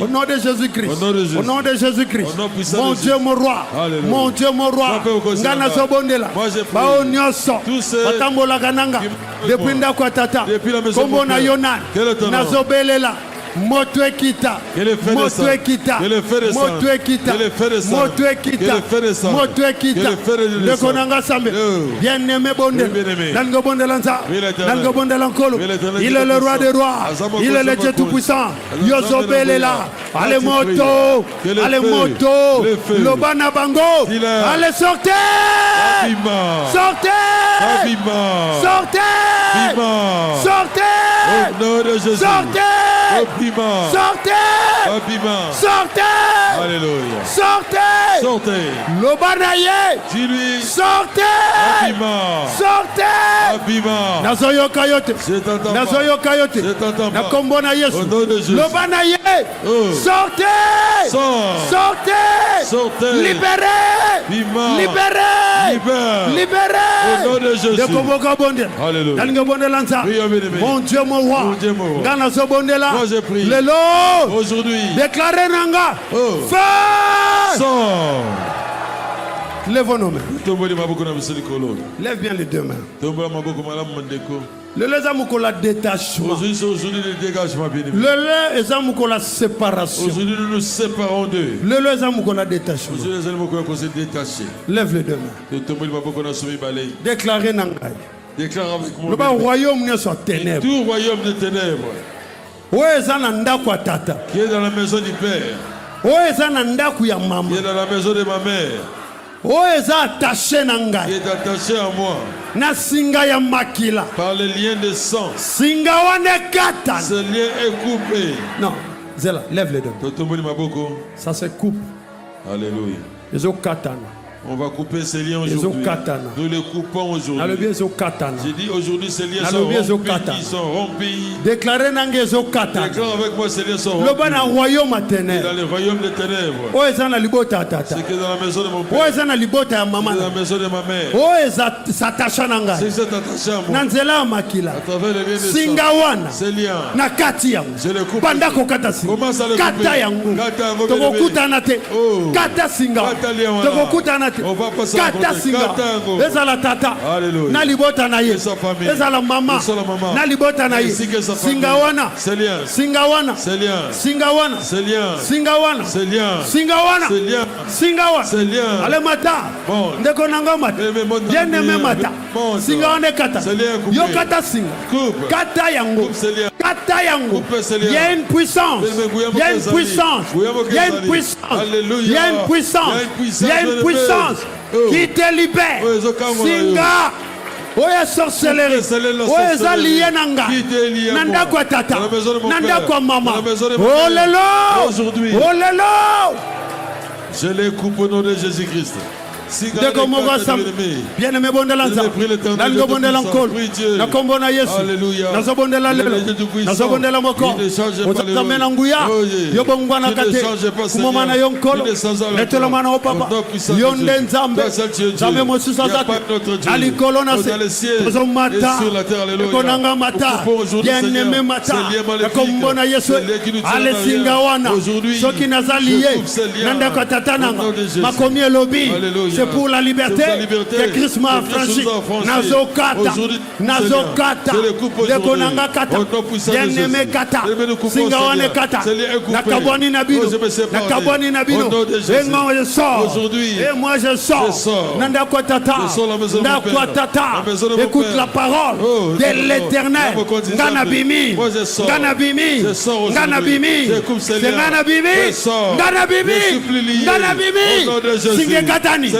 nom de Jésus-Christ, au nom de Jésus-Christ, mon Dieu mon roi, mon Dieu mon roi, Ngana Sobondela, Bao Nyoso, Batambola Gananga, depuis Ndakwatata, Kombo na Yonan, Nazobelela. Motuekita, Motuekita, Motuekita, Motuekita, Motuekita, de Konanga Sambe, bien aimé Bonde, Nango Bonde Lanza, Nango Bonde Lankolo, il est le roi des rois, il est le Dieu tout-puissant, Yosobelela, allez moto, Lobana Bango, allez sortez, sortez, sortez, sortez, sortez. Sortez! Sortez! Alléluia. Sortez! Sortez! Lobanaye! Dis-lui! Sortez! Sortez! Abima! Nazoyo Kayote! Nazoyo Kayote! Nakombona Yesu! Au nom de Jésus! Lobanaye! Sortez! Sortez! Sortez! Libérez! Libérez! Libérez! Au nom de Jésus! De Komoka Bonde! Alléluia! Mon Dieu, mon roi! Gana Sobondela! Moi j'ai prié. Aujourd'hui. Déclarez Nanga. Feu. Sors. Lève nos mains. Lève bien les deux mains. Le lait est la détachement. Le lait est la séparation. Aujourd'hui nous nous séparons d'eux. Le lait est la détachement. Lève les deux mains. Déclarez Nanga. Déclare avec moi. Le royaume ne soit ténèbres. Tout royaume de ténèbres. Qui est dans la maison du Père. Qui est dans la maison de ma mère. Qui est attaché à moi. Par les liens de sang. Ce lien est coupé. Non, Zela, lève les deux. Ça se coupe. Alléluia. On va couper ces liens aujourd'hui. Nous les coupons aujourd'hui. J'ai dit aujourd'hui ces liens sont rompus. Ils sont rompus. Déclare avec moi ces liens sont rompus. Dans le royaume des ténèbres. C'est que dans la maison de mon père. C'est dans la maison de ma mère. C'est s'attache à moi. À travers les liens de sang. Ces liens. Je les coupe. Commence à les couper. Kata singa. On va passer à Kata singa. Ezala tata. Na libota na ye. Ezala mama. Na libota na ye. Singa wana. Singa wana. Singa wana. Singa wana. Singa wana. Singa wana. Ale mata. Ndeko nanga mata. Bien aimé mata. Singa wana kata. Yo kata singa. Kata yango. Kata yango. Il y a une puissance. Il y a une puissance. Il y a une puissance. Il y a une puissance. Il y a une puissance qui te libère. Singa. Oya sorcellerie. Oya zaliye nanga. Nanda kwa tata. Nanda kwa mama. Oh lelo. Aujourd'hui. Oh lelo. Je les coupe au nom de Jésus-Christ. Bien aimé bondelanza. Nalgo bondela nkol. Nakombona Yesu. Nazobondela lelo. Nazobondela moko. Otamena nguya. Yobongwana kate. Kumomana yonkolo. Letelo mana opapa. Yonde nzambe. Nzambe mosusa zake. Alikolo se. Ozomata. Konanga mata. Bien aimé mata. Nakombona Yesu. Ale singa wana. Soki nazaliye. Nanda kwa tatananga. Makomi elobi. C'est pour la liberté que Christ m'a affranchi. Nazokata, Lekonanga kata, bien-aimé kata, Singawane kata, Nakabwani nabino, Nakabwani nabino, et moi je sors, et moi je sors, Nanda Kwatata, écoute la parole de l'Éternel, Ganabimi, Ganabimi, Ganabimi, Ganabimi, Ganabimi, Ganabimi, Singekatani.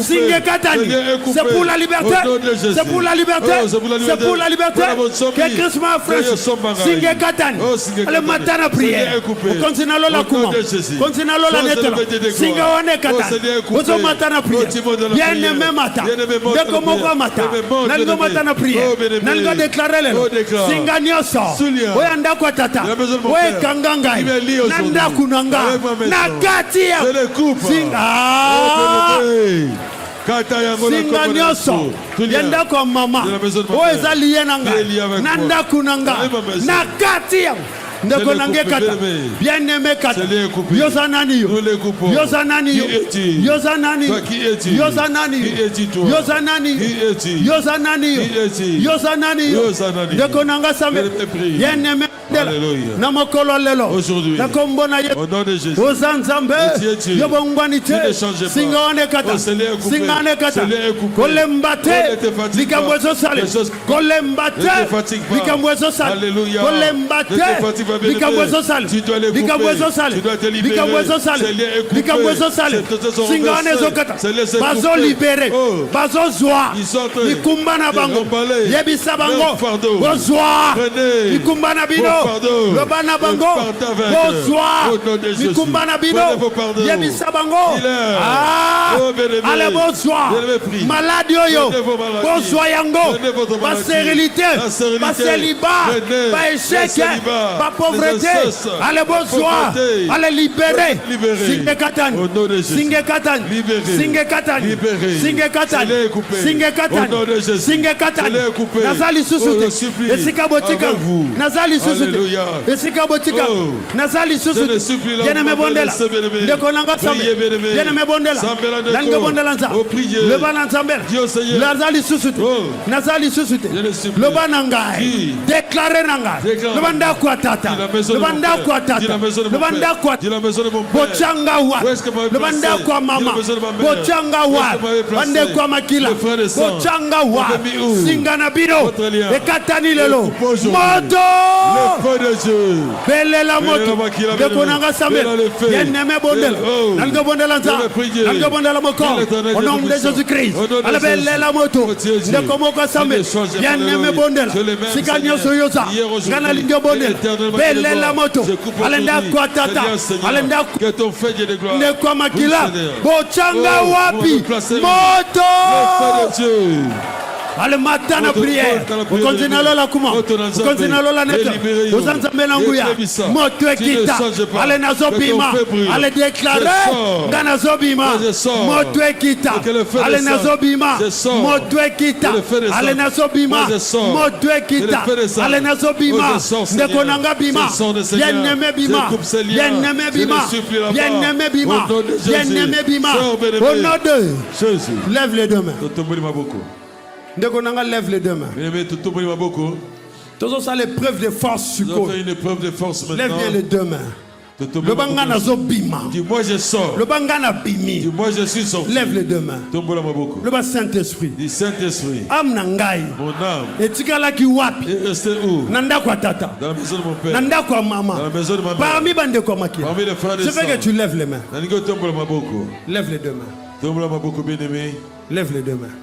Singekatani, c'est pour la liberté, c'est pour la liberté, c'est pour la liberté que Christ m'a affranchi. Singekatani, le matin à prier, continue à la kuma, continue à la netela, Singawane kata, au matin à prier, bien aimé matin, de comment matin, n'algo matin à prier, n'algo déclarer le, Singanioso, oyanda kwa tata, oye kangangai, nanda kunanga, nakatia, Singa. Singa nyoso yenda kwa mama oeza liye nanga nanda kunanga nakati yangu ndeko nange kata bien aimé kata yoza nani yo yoza nani yo yoza nani yo yoza nani yo yoza nani yo yoza nani yo yoza nani yo ndeko nanga sambe bien aimé na mokolo lelo na kombona ye ozanzambe yobongwanite singa one kata singa one kata kolembate likambwezo sale kolembate likambwezo sale kolembate likambwezo sale likambwezo sale likambwezo sale likambwezo sale singa one zokata bazo libere bazo zwa likumbana bango yebisa bango ozwa likumbana bino le bana bango bonsoir likumbana bino yebisa bango allez bonsoir malade yoyo bonsoir yango ma stérilité ma célibat ma échec ma pauvreté allez bonsoir allez libérer Singekatan Singekatan Singekatan Singekatan Singekatan Singekatan nazali susute esika botika nazali susute esika botika nazali susute bien-aimé bondela ndeko nanga sambe bien-aimé bondela nanga bondela nza le bana nzambela nazali susute nazali susute le bana ngai déclarer nanga le banda kwa tata le banda kwa tata le banda kwa bochanga wa le banda kwa mama bochanga wa bande kwa makila bochanga wa singana biro ekatani lelo moto belle la moto de konanga sambe bien-aimé bondela nanga bondela nza nanga bondela moko au nom de Jésus-Christ ala belle la moto de komoko sambe bien-aimé bondela sikanyo soyosa ngana lingo bondela belela moto alenda kwa tata alenda que ton feu de gloire ne kwa makila bochanga wapi moto ale matana prière continue la kuma continue la neta uzanza menanguya moto ekita ale nazobima ale déclarer ngana zobima moto ekita ale nazobima moto ekita ale nazobima moto ekita ale nazobima ndeko nanga bima bien-aimé bima bien-aimé bima bien-aimé bima bien-aimé bima au nom de Jésus lève les deux mains. Ndeko nanga lève les deux mains. Tous ça l'épreuve de force sur quoi? Une épreuve de force maintenant. Lève bien les deux mains. Le bangana zo bima. Dis-moi je sors. Le bangana bimi. Dis-moi je suis sorti. Lève les deux mains. Le bas Saint-Esprit. Dis Saint-Esprit. Am nangai. Mon âme. Et tikala ki wapi? Et restez où? Nanda kwa tata. Dans la maison de mon père. Nanda kwa maman. Dans la maison de ma mère. Parmi bande kwa maki. Parmi les frères et sœurs. Je veux que tu lèves les mains. Lève les deux mains. Lève les deux mains.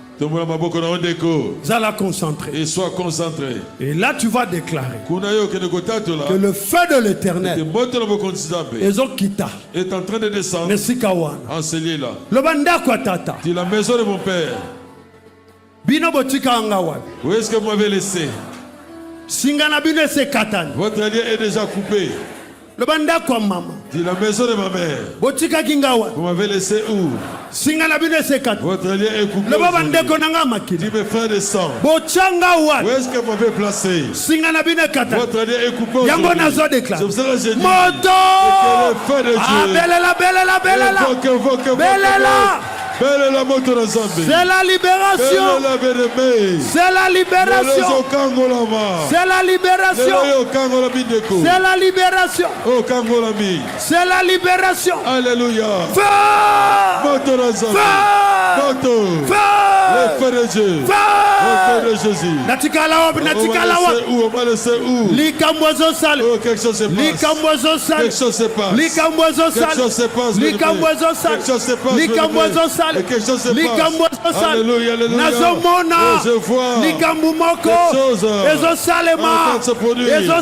Zala concentré. Et sois concentré. Et là tu vas déclarer que le feu de l'Éternel est en train de descendre. Enseigné là. Le banda kwa tata. De la maison de mon père. Bino botika angawa. Où est-ce que vous m'avez laissé? Singana bino se katani. Votre lien est déjà coupé. Le banda kwa maman. De la maison de ma mère. Botika kingawa. Vous m'avez laissé où? Singana bino se katani. Votre lien est coupé. Le banda konanga makini. Dis mes frères et sœurs. Bochanga wa. Où est-ce que vous m'avez placé? Singana bino katani. Votre lien est coupé. Yango nazo déclare. C'est pour ça que j'ai dit. Moto. Que le feu de Dieu. Ah belela. Belela. C'est la libération. C'est la libération. C'est la libération. C'est la libération. C'est la libération. Alléluia. Feu. Le feu de Dieu. Le feu de Jésus. Natikala où? Likambozo sale. Quelque chose se passe. Likambozo sale. Quelque chose se passe. Likambozo sale. Quelque chose se passe. Likambozo sale. Quelque chose se passe. Likambozo sale. Quelque chose se passe. Likambozo sale. Alléluia, alléluia. Nazomona. Je vois. Likamumoko. Ezo salema. Ezo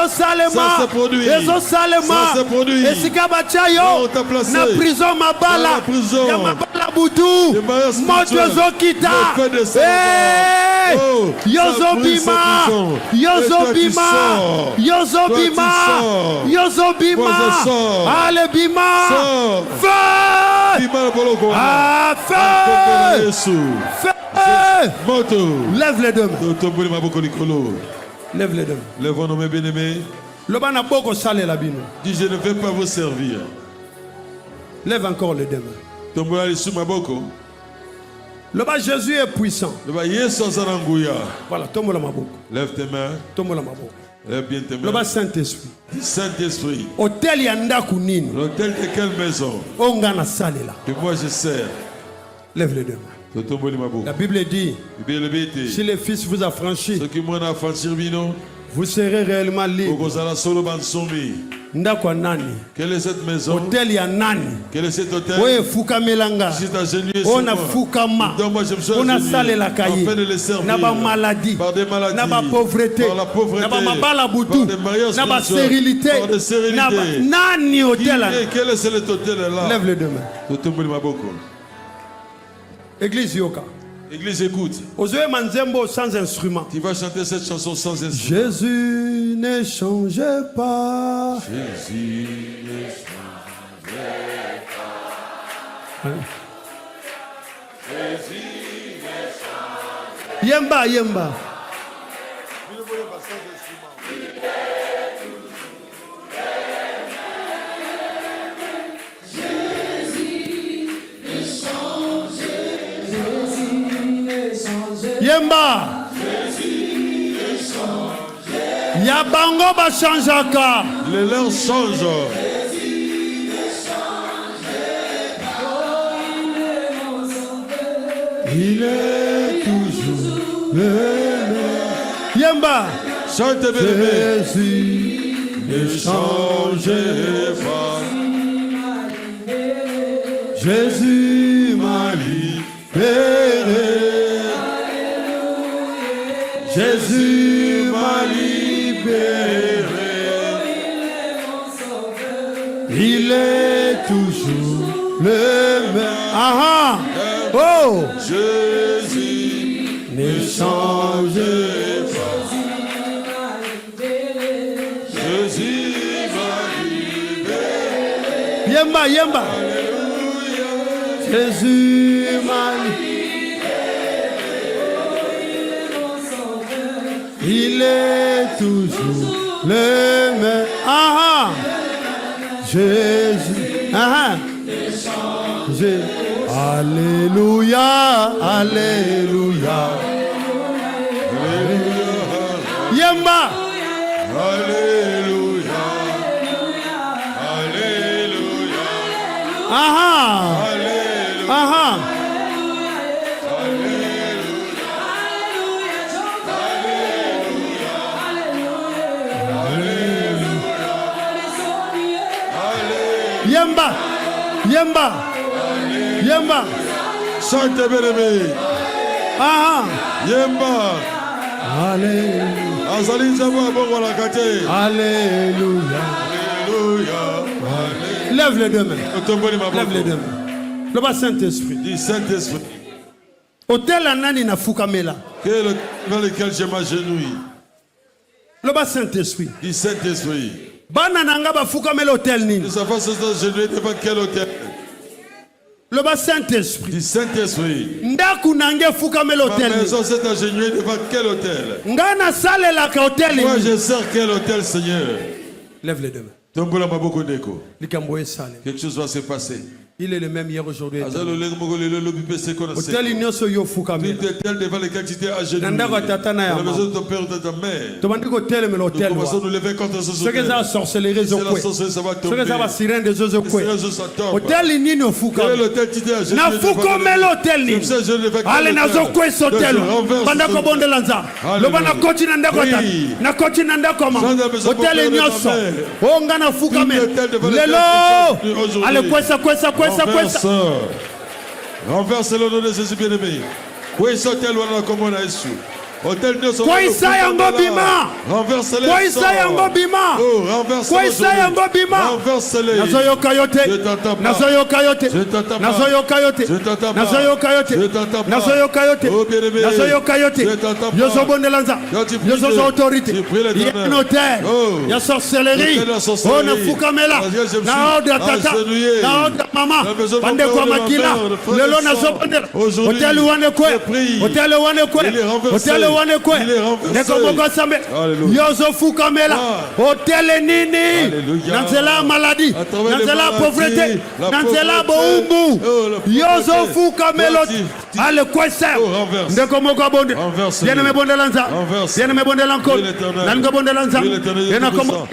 salema. Ça se produit. Esika bachayo. Na prison mabala. Ya mabala butu. Moto zokita. Yozobima. Ale bima. Feu. Lève les deux mains. Lève les deux mains. Lève nos bien-aimés. Le bana boko sale la bino. Dis je ne vais pas vous servir. Lève encore les deux mains. Tombola lissu maboko. Le bas Jésus est puissant. Le bas Yesu zananguya. Voilà, tombola maboko. Lève tes mains. Tombola maboko. Lève bien tes mains. Le bas Saint-Esprit. Saint-Esprit. Hôtel yanda kunini. L'hôtel de quelle maison? Ongana sale là. Que moi je sers. Lève les deux mains. La Bible dit, si le Fils vous a franchi, vous serez réellement libre. Ndakwa nani? Quelle est cette maison? Hôtel ya nani? Quel est cet hôtel? Oye fuka melanga. On a fukama. On a salé la cahier. Naba maladie. Naba pauvreté. Naba mabala butu. Naba stérilité. Naba nani hôtel là? Quel est cet hôtel là? Lève les deux mains. Église Yoka. Église, écoute. Sans instrument. Tu vas chanter cette chanson sans instrument. Jésus ne change pas. Jésus ne change pas. Jésus ne change pas. Yemba. Yemba. Yabango ba changeaka. Les leurs changent. Il est toujours le même. Yemba. Chante bébé. Jésus ne change pas. Jésus m'a libéré. Jésus m'a libéré. Ah, oh, Jésus ne change pas. Jésus m'a libéré. Yemba, yemba. Jésus m'a libéré. Il est toujours le même. Ah, Jésus. Ah, Alléluia, Alléluia. Yemba. Alléluia. Alléluia. Aha. Alléluia. Aha. Yemba. Yemba. Yemba. Chante bien-aimé. Aha. Yemba. Alléluia. Azali nzambe abongo la kate. Alléluia. Alléluia. Lève les deux mains. Lève les deux Lève mains. Le bas Saint-Esprit. Dis Saint-Esprit. Hôtel Anani na Fukamela. Dans lequel je m'agenouille. Le bas Saint-Esprit. Dis Saint-Esprit. Bana nanga ba Fukamela hôtel nini. De sa façon s'agenouiller devant quel hôtel? Le bas Saint-Esprit. Dis Saint-Esprit. Ndaku nange Fukamela hôtel. Ma maison s'est agenouillée devant quel hôtel? Ngana sale la ka hôtel nini. Moi je sers quel hôtel, Seigneur? Lève les deux mains. Tombola maboko ndeko. Likamboye sale. Quelque chose va se passer. Il est le même hier, aujourd'hui. Hôtel devant lequel tu t'es agenouillé. La maison de ton père ou de ta mère. Nous commençons à nous lever contre ce c'est la sorcellerie, ça va tomber. C'est la sirène des oiseaux. Hôtel nino fuka. Quel hôtel tu t'es agenouillé? Na fuko melo hôtel ni. Ale nazo kwesa hôtel. Banda ko bondelanza. Lo bana kochi nanda kota. Na kochi nanda koma. Hôtel nyoso. Onga na fuka me. Lelo. Ale kwesa. Renverse le nom de Jésus bien-aimé. Kwesa hôtel wana komona Yesu. Hôtel nyoso. Kwesa yango bima. Renverse les. Kwesa yango bima. Oh, renverse. Kwesa yango bima. Renverse les. Nazo yokayote. Nazo yokayote. Nazo yokayote. Nazo yokayote. Nazo yokayote. Nazo yokayote. Yoso bondelanza. Yoso autorité. Il y a un hôtel. Il y a sorcellerie. On a fukamela. Na ordre tata. Na ordre maman. Bande kwa makila. Lelo nazo bondela. Hôtel wane kwe. Hôtel wane kwe. Hôtel wane kwe. Neko bongo sambe. Yoso fukamela. Hôtel nini. Nanzela maladie. Nanzela pauvreté. Nanzela boumbu. Yoso fukameloti. Ale kwesa. Ndeko moko bonde. Viens me bondelanza. Viens me bondelanko. Nanga bondelanza. Viens komo.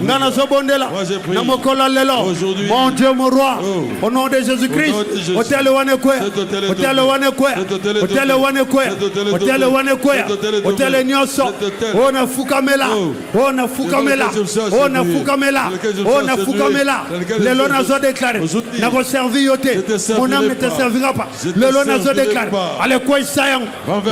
Nana Sobondela, Namokola Lelo, mon Dieu, mon roi, au nom de Jésus-Christ, Hôtel Wanekwe, Hôtel Wanekwe, Hôtel Wanekwe, Hôtel Wanekwe, Hôtel Nyoso, on a Fukamela, on a Fukamela, on a Fukamela, on a Fukamela, le Lonazo déclaré, n'a pas servi Yoté, mon âme ne te servira pas, le Lonazo déclaré, allez quoi ça,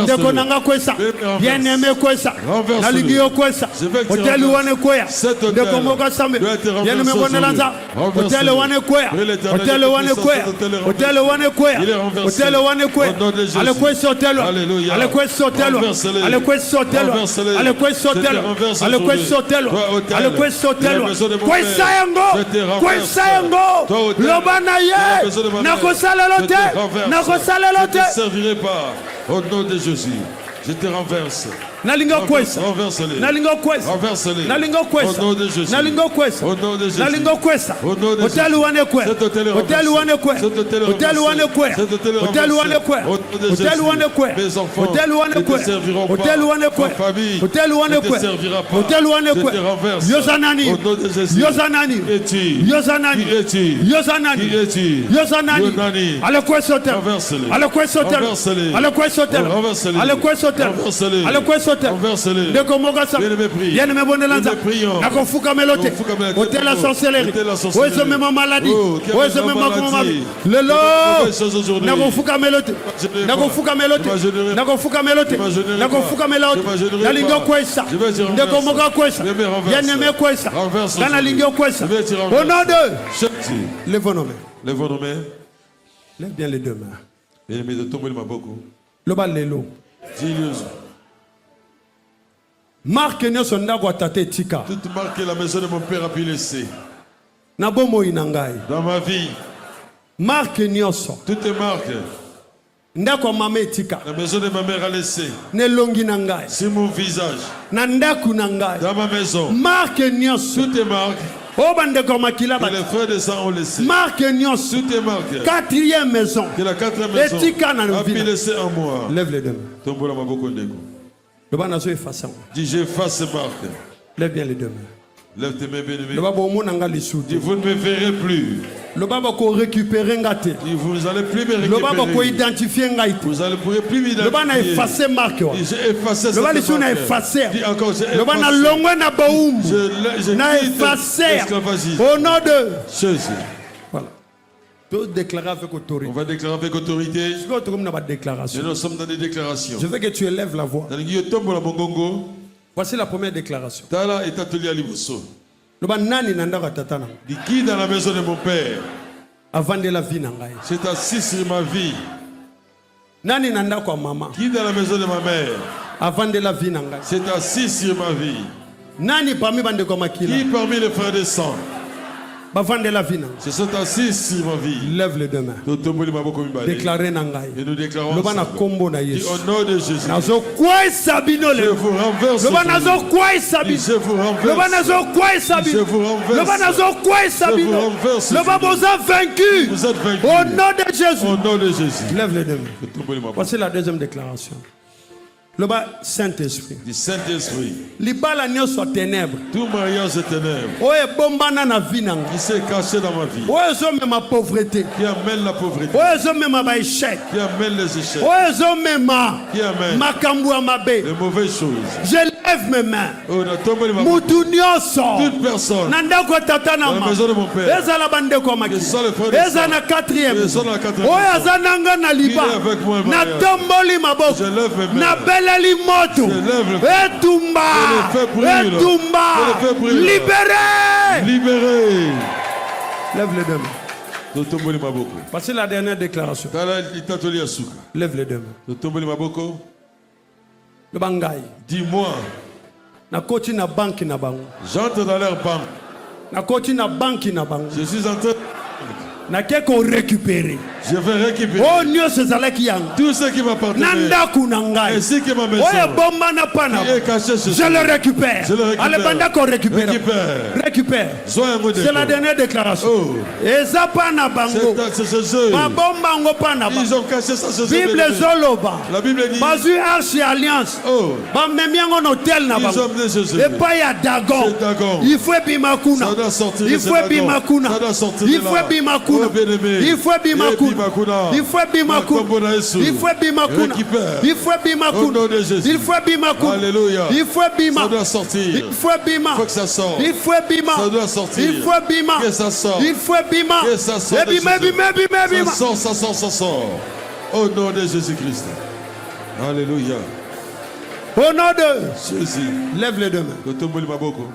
de Konanga Kwesa, bien aimé Kwesa, Naligio Kwesa, Hôtel Wanekwe, de Komoka Sambe, bien me bondelanza, hôtel wane kwea, hôtel wane kwea, hôtel wane kwea, hôtel wane kwea, ale kwesa hôtel, ale kwesa hôtel, ale kwesa hôtel, ale kwesa hôtel, ale kwesa hôtel, ale kwesa hôtel, kwesa yango, lobana ye, nakosala lote, nakosala lote. Je ne servirai pas au nom de Jésus. Je te renverse. Nalinga kwesa. Nalinga kwesa. Nalinga kwesa. Nalinga kwesa. Nalinga kwesa. Hôtel wane kwesa. Hôtel wane kwesa. Hôtel wane kwesa. Hôtel wane kwesa. Hôtel wane kwesa. Hôtel wane kwesa. Hôtel wane kwesa. Hôtel wane kwesa. Hôtel wane kwesa. Yosanani. Yosanani. Yosanani. Yosanani. Yosanani. Ale kwesa hôtel. Ale kwesa hôtel. Ale kwesa hôtel. Ale kwesa hôtel. Ale kwesa de Komogasa, bien me bondelanza, nako fuka melote, hôtel la sorcellerie, où est ce même maladie, où est ce même maladie, le lot, nako fuka melote, nako fuka melote, nako fuka melote, nako fuka melote, la lingo kwesa, de Komoga kwesa, bien aimé kwesa, dans la lingo kwesa, au nom de, lève vos noms. Lève vos mains. Lève bien les deux mains. Bien-aimé, de tomber ma beaucoup. Le bas lelo. Dis-le. Marque nyonso ndako atate tika. Toute marque que la maison de mon père a pu laisser. Na bomo inangai. Dans ma vie. Marque nyonso. Toutes les marques. Ndako mama tika. La maison de ma mère a laissé. Ne longi nangai. C'est mon visage. Na ndaku nangai. Dans ma maison. Marque nyonso. Toutes les marques. Que les frères de sang ont laissé. Marque nyonso. Toutes les marques. Quatrième maison. Que la quatrième maison a pu laisser en moi. Lève les deux mains. Tombe la maboko ndeko. Le banazo efface. Dis j'efface ces marques. Lève bien les deux mains. Lève tes mains bien-aimées. Dis vous ne me verrez plus. Le baba ko récupérer ngate. Vous allez plus me récupérer. Le baba ko identifier ngaite. Vous allez plus m'identifier. Le bana effacer marque. J'ai effacé le bana suna effacer. Le bana longwe na baum. Na effacer. Au nom de Jésus. Voilà. Tout déclarer avec autorité. On va déclarer avec autorité. Déclaration. Et nous sommes dans des déclarations. Je veux que tu élèves la voix. Voici la première déclaration. Tala est atelier à Liboso. Le banani nandaka tatana. Dit qui dans la maison de mon père? Avant de la vie nangai. C'est assis sur ma vie. Nani nandaka maman. Qui dans la maison de ma mère? Avant de la vie nangai. C'est assis sur ma vie. Nani parmi bande ko makila. Qui parmi les frères de sang? Avant de la vie nangai. Se sont assis sur ma vie. Lève les deux mains. Déclarez nangai. Et nous déclarons le bana kombo na Yesu. Au nom de Jésus. Nazo kwai sabino le. Je vous renverse. Le bana zo kwai sabino. Je vous renverse. Le bana zo kwai sabino. Je vous renverse. Le bana zo kwai sabino. Je vous renverse. Le baba vous a vaincu. Vous êtes vaincu. Au nom de Jésus. Au nom de Jésus. Lève les deux mains. Voici la deuxième déclaration. Le bas Saint-Esprit. Du Saint-Esprit. Libala nyoso ténèbres. Tout mariage est ténèbres. Oye bombana na vie nanga. Qui s'est caché dans ma vie. Oye zo ma pauvreté. Qui amène la pauvreté. Oye zo ma ba échec. Qui amène les échecs. Oye zo ma. Qui amène makambu amabe. Les mauvaises choses. Je lève mes mains. Oh, na tombe les mains. Mutu nyoso. Toute personne. Nanda ko tata na ma. La maison de mon père. Eza la bande ko maki. Eza na quatrième. Oye azananga na liba. Na tomboli maboko. Je lève mes mains. Na beleli moto. Etumba, libéré, libéré. Lève les deux mains. Voici la dernière déclaration. Lève les deux mains. Le bangai. Dis-moi. Na koti na banque na bango. J'entre dans leur banque. Na koti na banque na bango. Je suis en train. Na qu'on récupérer. Je vais récupérer. Oh Dieu c'est zalaki yang. Tout ce qui m'appartient. Nanda kunangai. Ainsi que ma maison. Oye bomba na pana. Je le récupère. Allez banda qu'on récupère. Récupère. C'est la dernière déclaration. Oh. Eza pana bango. C'est ce jeu. Ba bomba ngo pana. Ils ont caché ça ce jeu. Bible zoloba. La Bible dit. Bazu archi alliance. Oh. Ba memiango hôtel na bango. Ils ont amené ce jeu. Et pas ya Dagon. C'est Dagon. Il faut bimakuna. Ça doit sortir. Il faut bimakuna. Ça doit sortir. Il faut bimakuna. Il faut bimakuna. Il faut bimakuna. Il faut bimakuna. Il faut bimakuna. Il faut bimakuna. Alléluia. Il faut bima. Ça doit sortir. Il faut bima. Il faut que ça sorte. Il faut bima. Ça doit sortir. Il faut bima. Que ça sorte. Il faut bima. Que ça sorte. Bima. Ça sort. Au nom de Jésus-Christ. Alléluia. Au nom de Jésus. Lève les deux mains.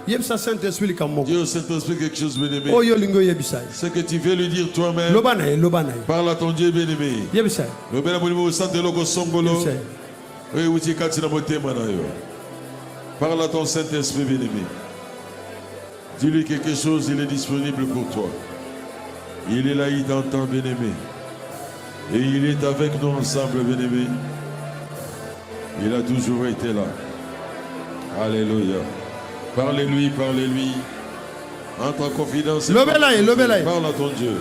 Yebsa Saint-Esprit comme Dieu Saint-Esprit quelque chose bien-aimé. Oh yo lingo yebisa. Ce que tu veux lui dire toi-même. Lobana. Parle à ton Dieu bien-aimé. Yebisa. Lobena molimo sante loko songolo. Oui, uti kati na motema na yo. Parle à ton Saint-Esprit bien-aimé. Dis-lui quelque chose, il est disponible pour toi. Il est là, il t'entend bien-aimé. Et il est avec nous ensemble bien-aimé. Il a toujours été là. Alléluia. Parlez-lui. Entre en confidence. Parle à ton Dieu.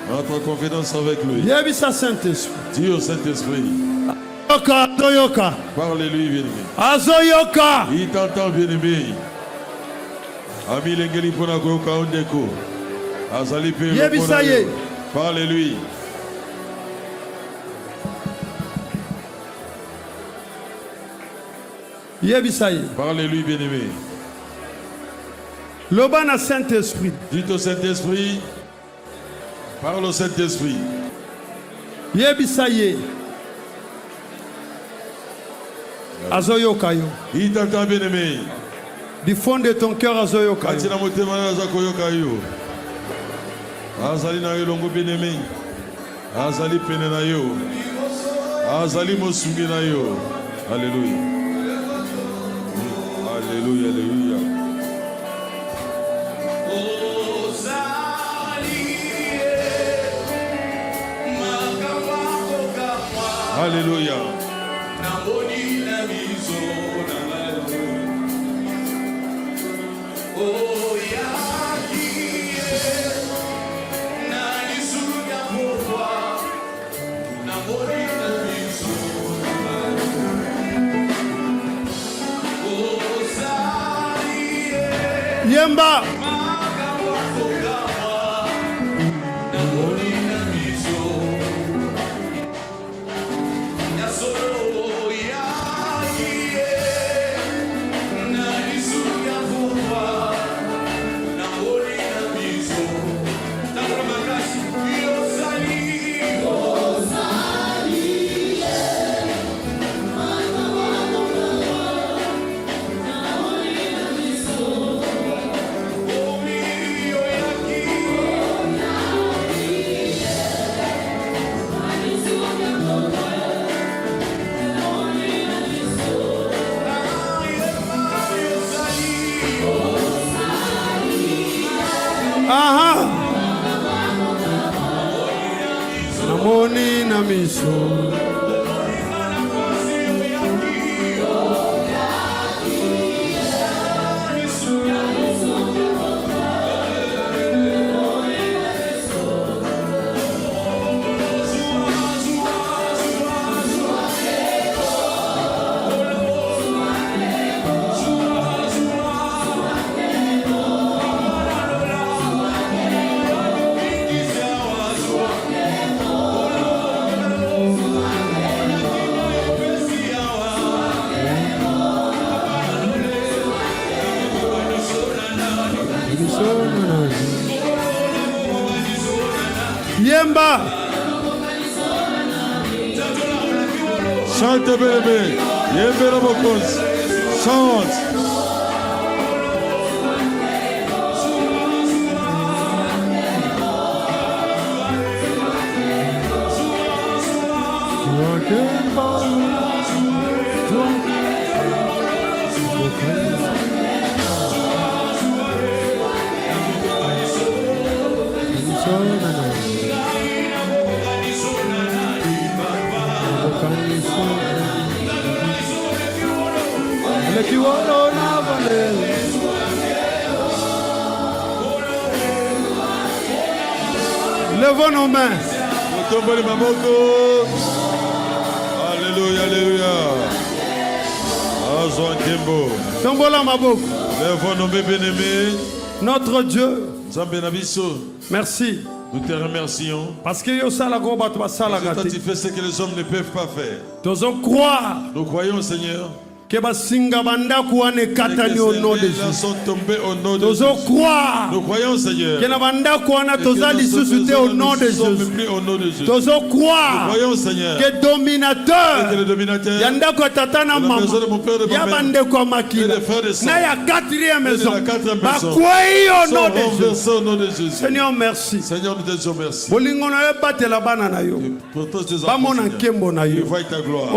Entre en confidence avec lui. Dis au Saint-Esprit. Parlez-lui, bien-aimé. Azoyoka. Il t'entend, bien-aimé. Ami Lengeli Ponako Kaondeko. Azali Pe. Parlez-lui. Parlez-lui, bien-aimé. L'Obana Saint-Esprit. Dites au Saint-Esprit. Parle au Saint-Esprit. Yebisaye. Azoyokayo. Il t'entend, bien-aimé. Du fond de ton cœur, Azoyokayo. Azali na yo longo bien-aimé. Azali pene na yo. Azali mosungi na yo. Alléluia. Alléluia, alléluia. Alléluia. Yemba. Aha. Namoni na miso. Yemba. Chante bébé. Yembe la bokos. Chante. Levons nos mains. Alléluia, alléluia. Tombola maboko. Levons nos mains, bien-aimés. Notre Dieu. Merci. Nous te remercions. Parce que tu fais ce que les hommes ne peuvent pas faire. Nous croyons, Seigneur. Que basinga bandaku wane katani au nom de Jésus. Nous croyons, Seigneur. Que na bandaku wana tozali susute au nom de Jésus. Tozo croire. Nous croyons, Seigneur. Que dominateur. Yandako tatana mama. Yabande kwa makina. Na ya quatrième maison. Bakwe au nom de Jésus. Seigneur, merci. Seigneur, nous te disons merci. Bolingo na yo batela bana na yo. Bamona nkembo na yo. Voie ta gloire.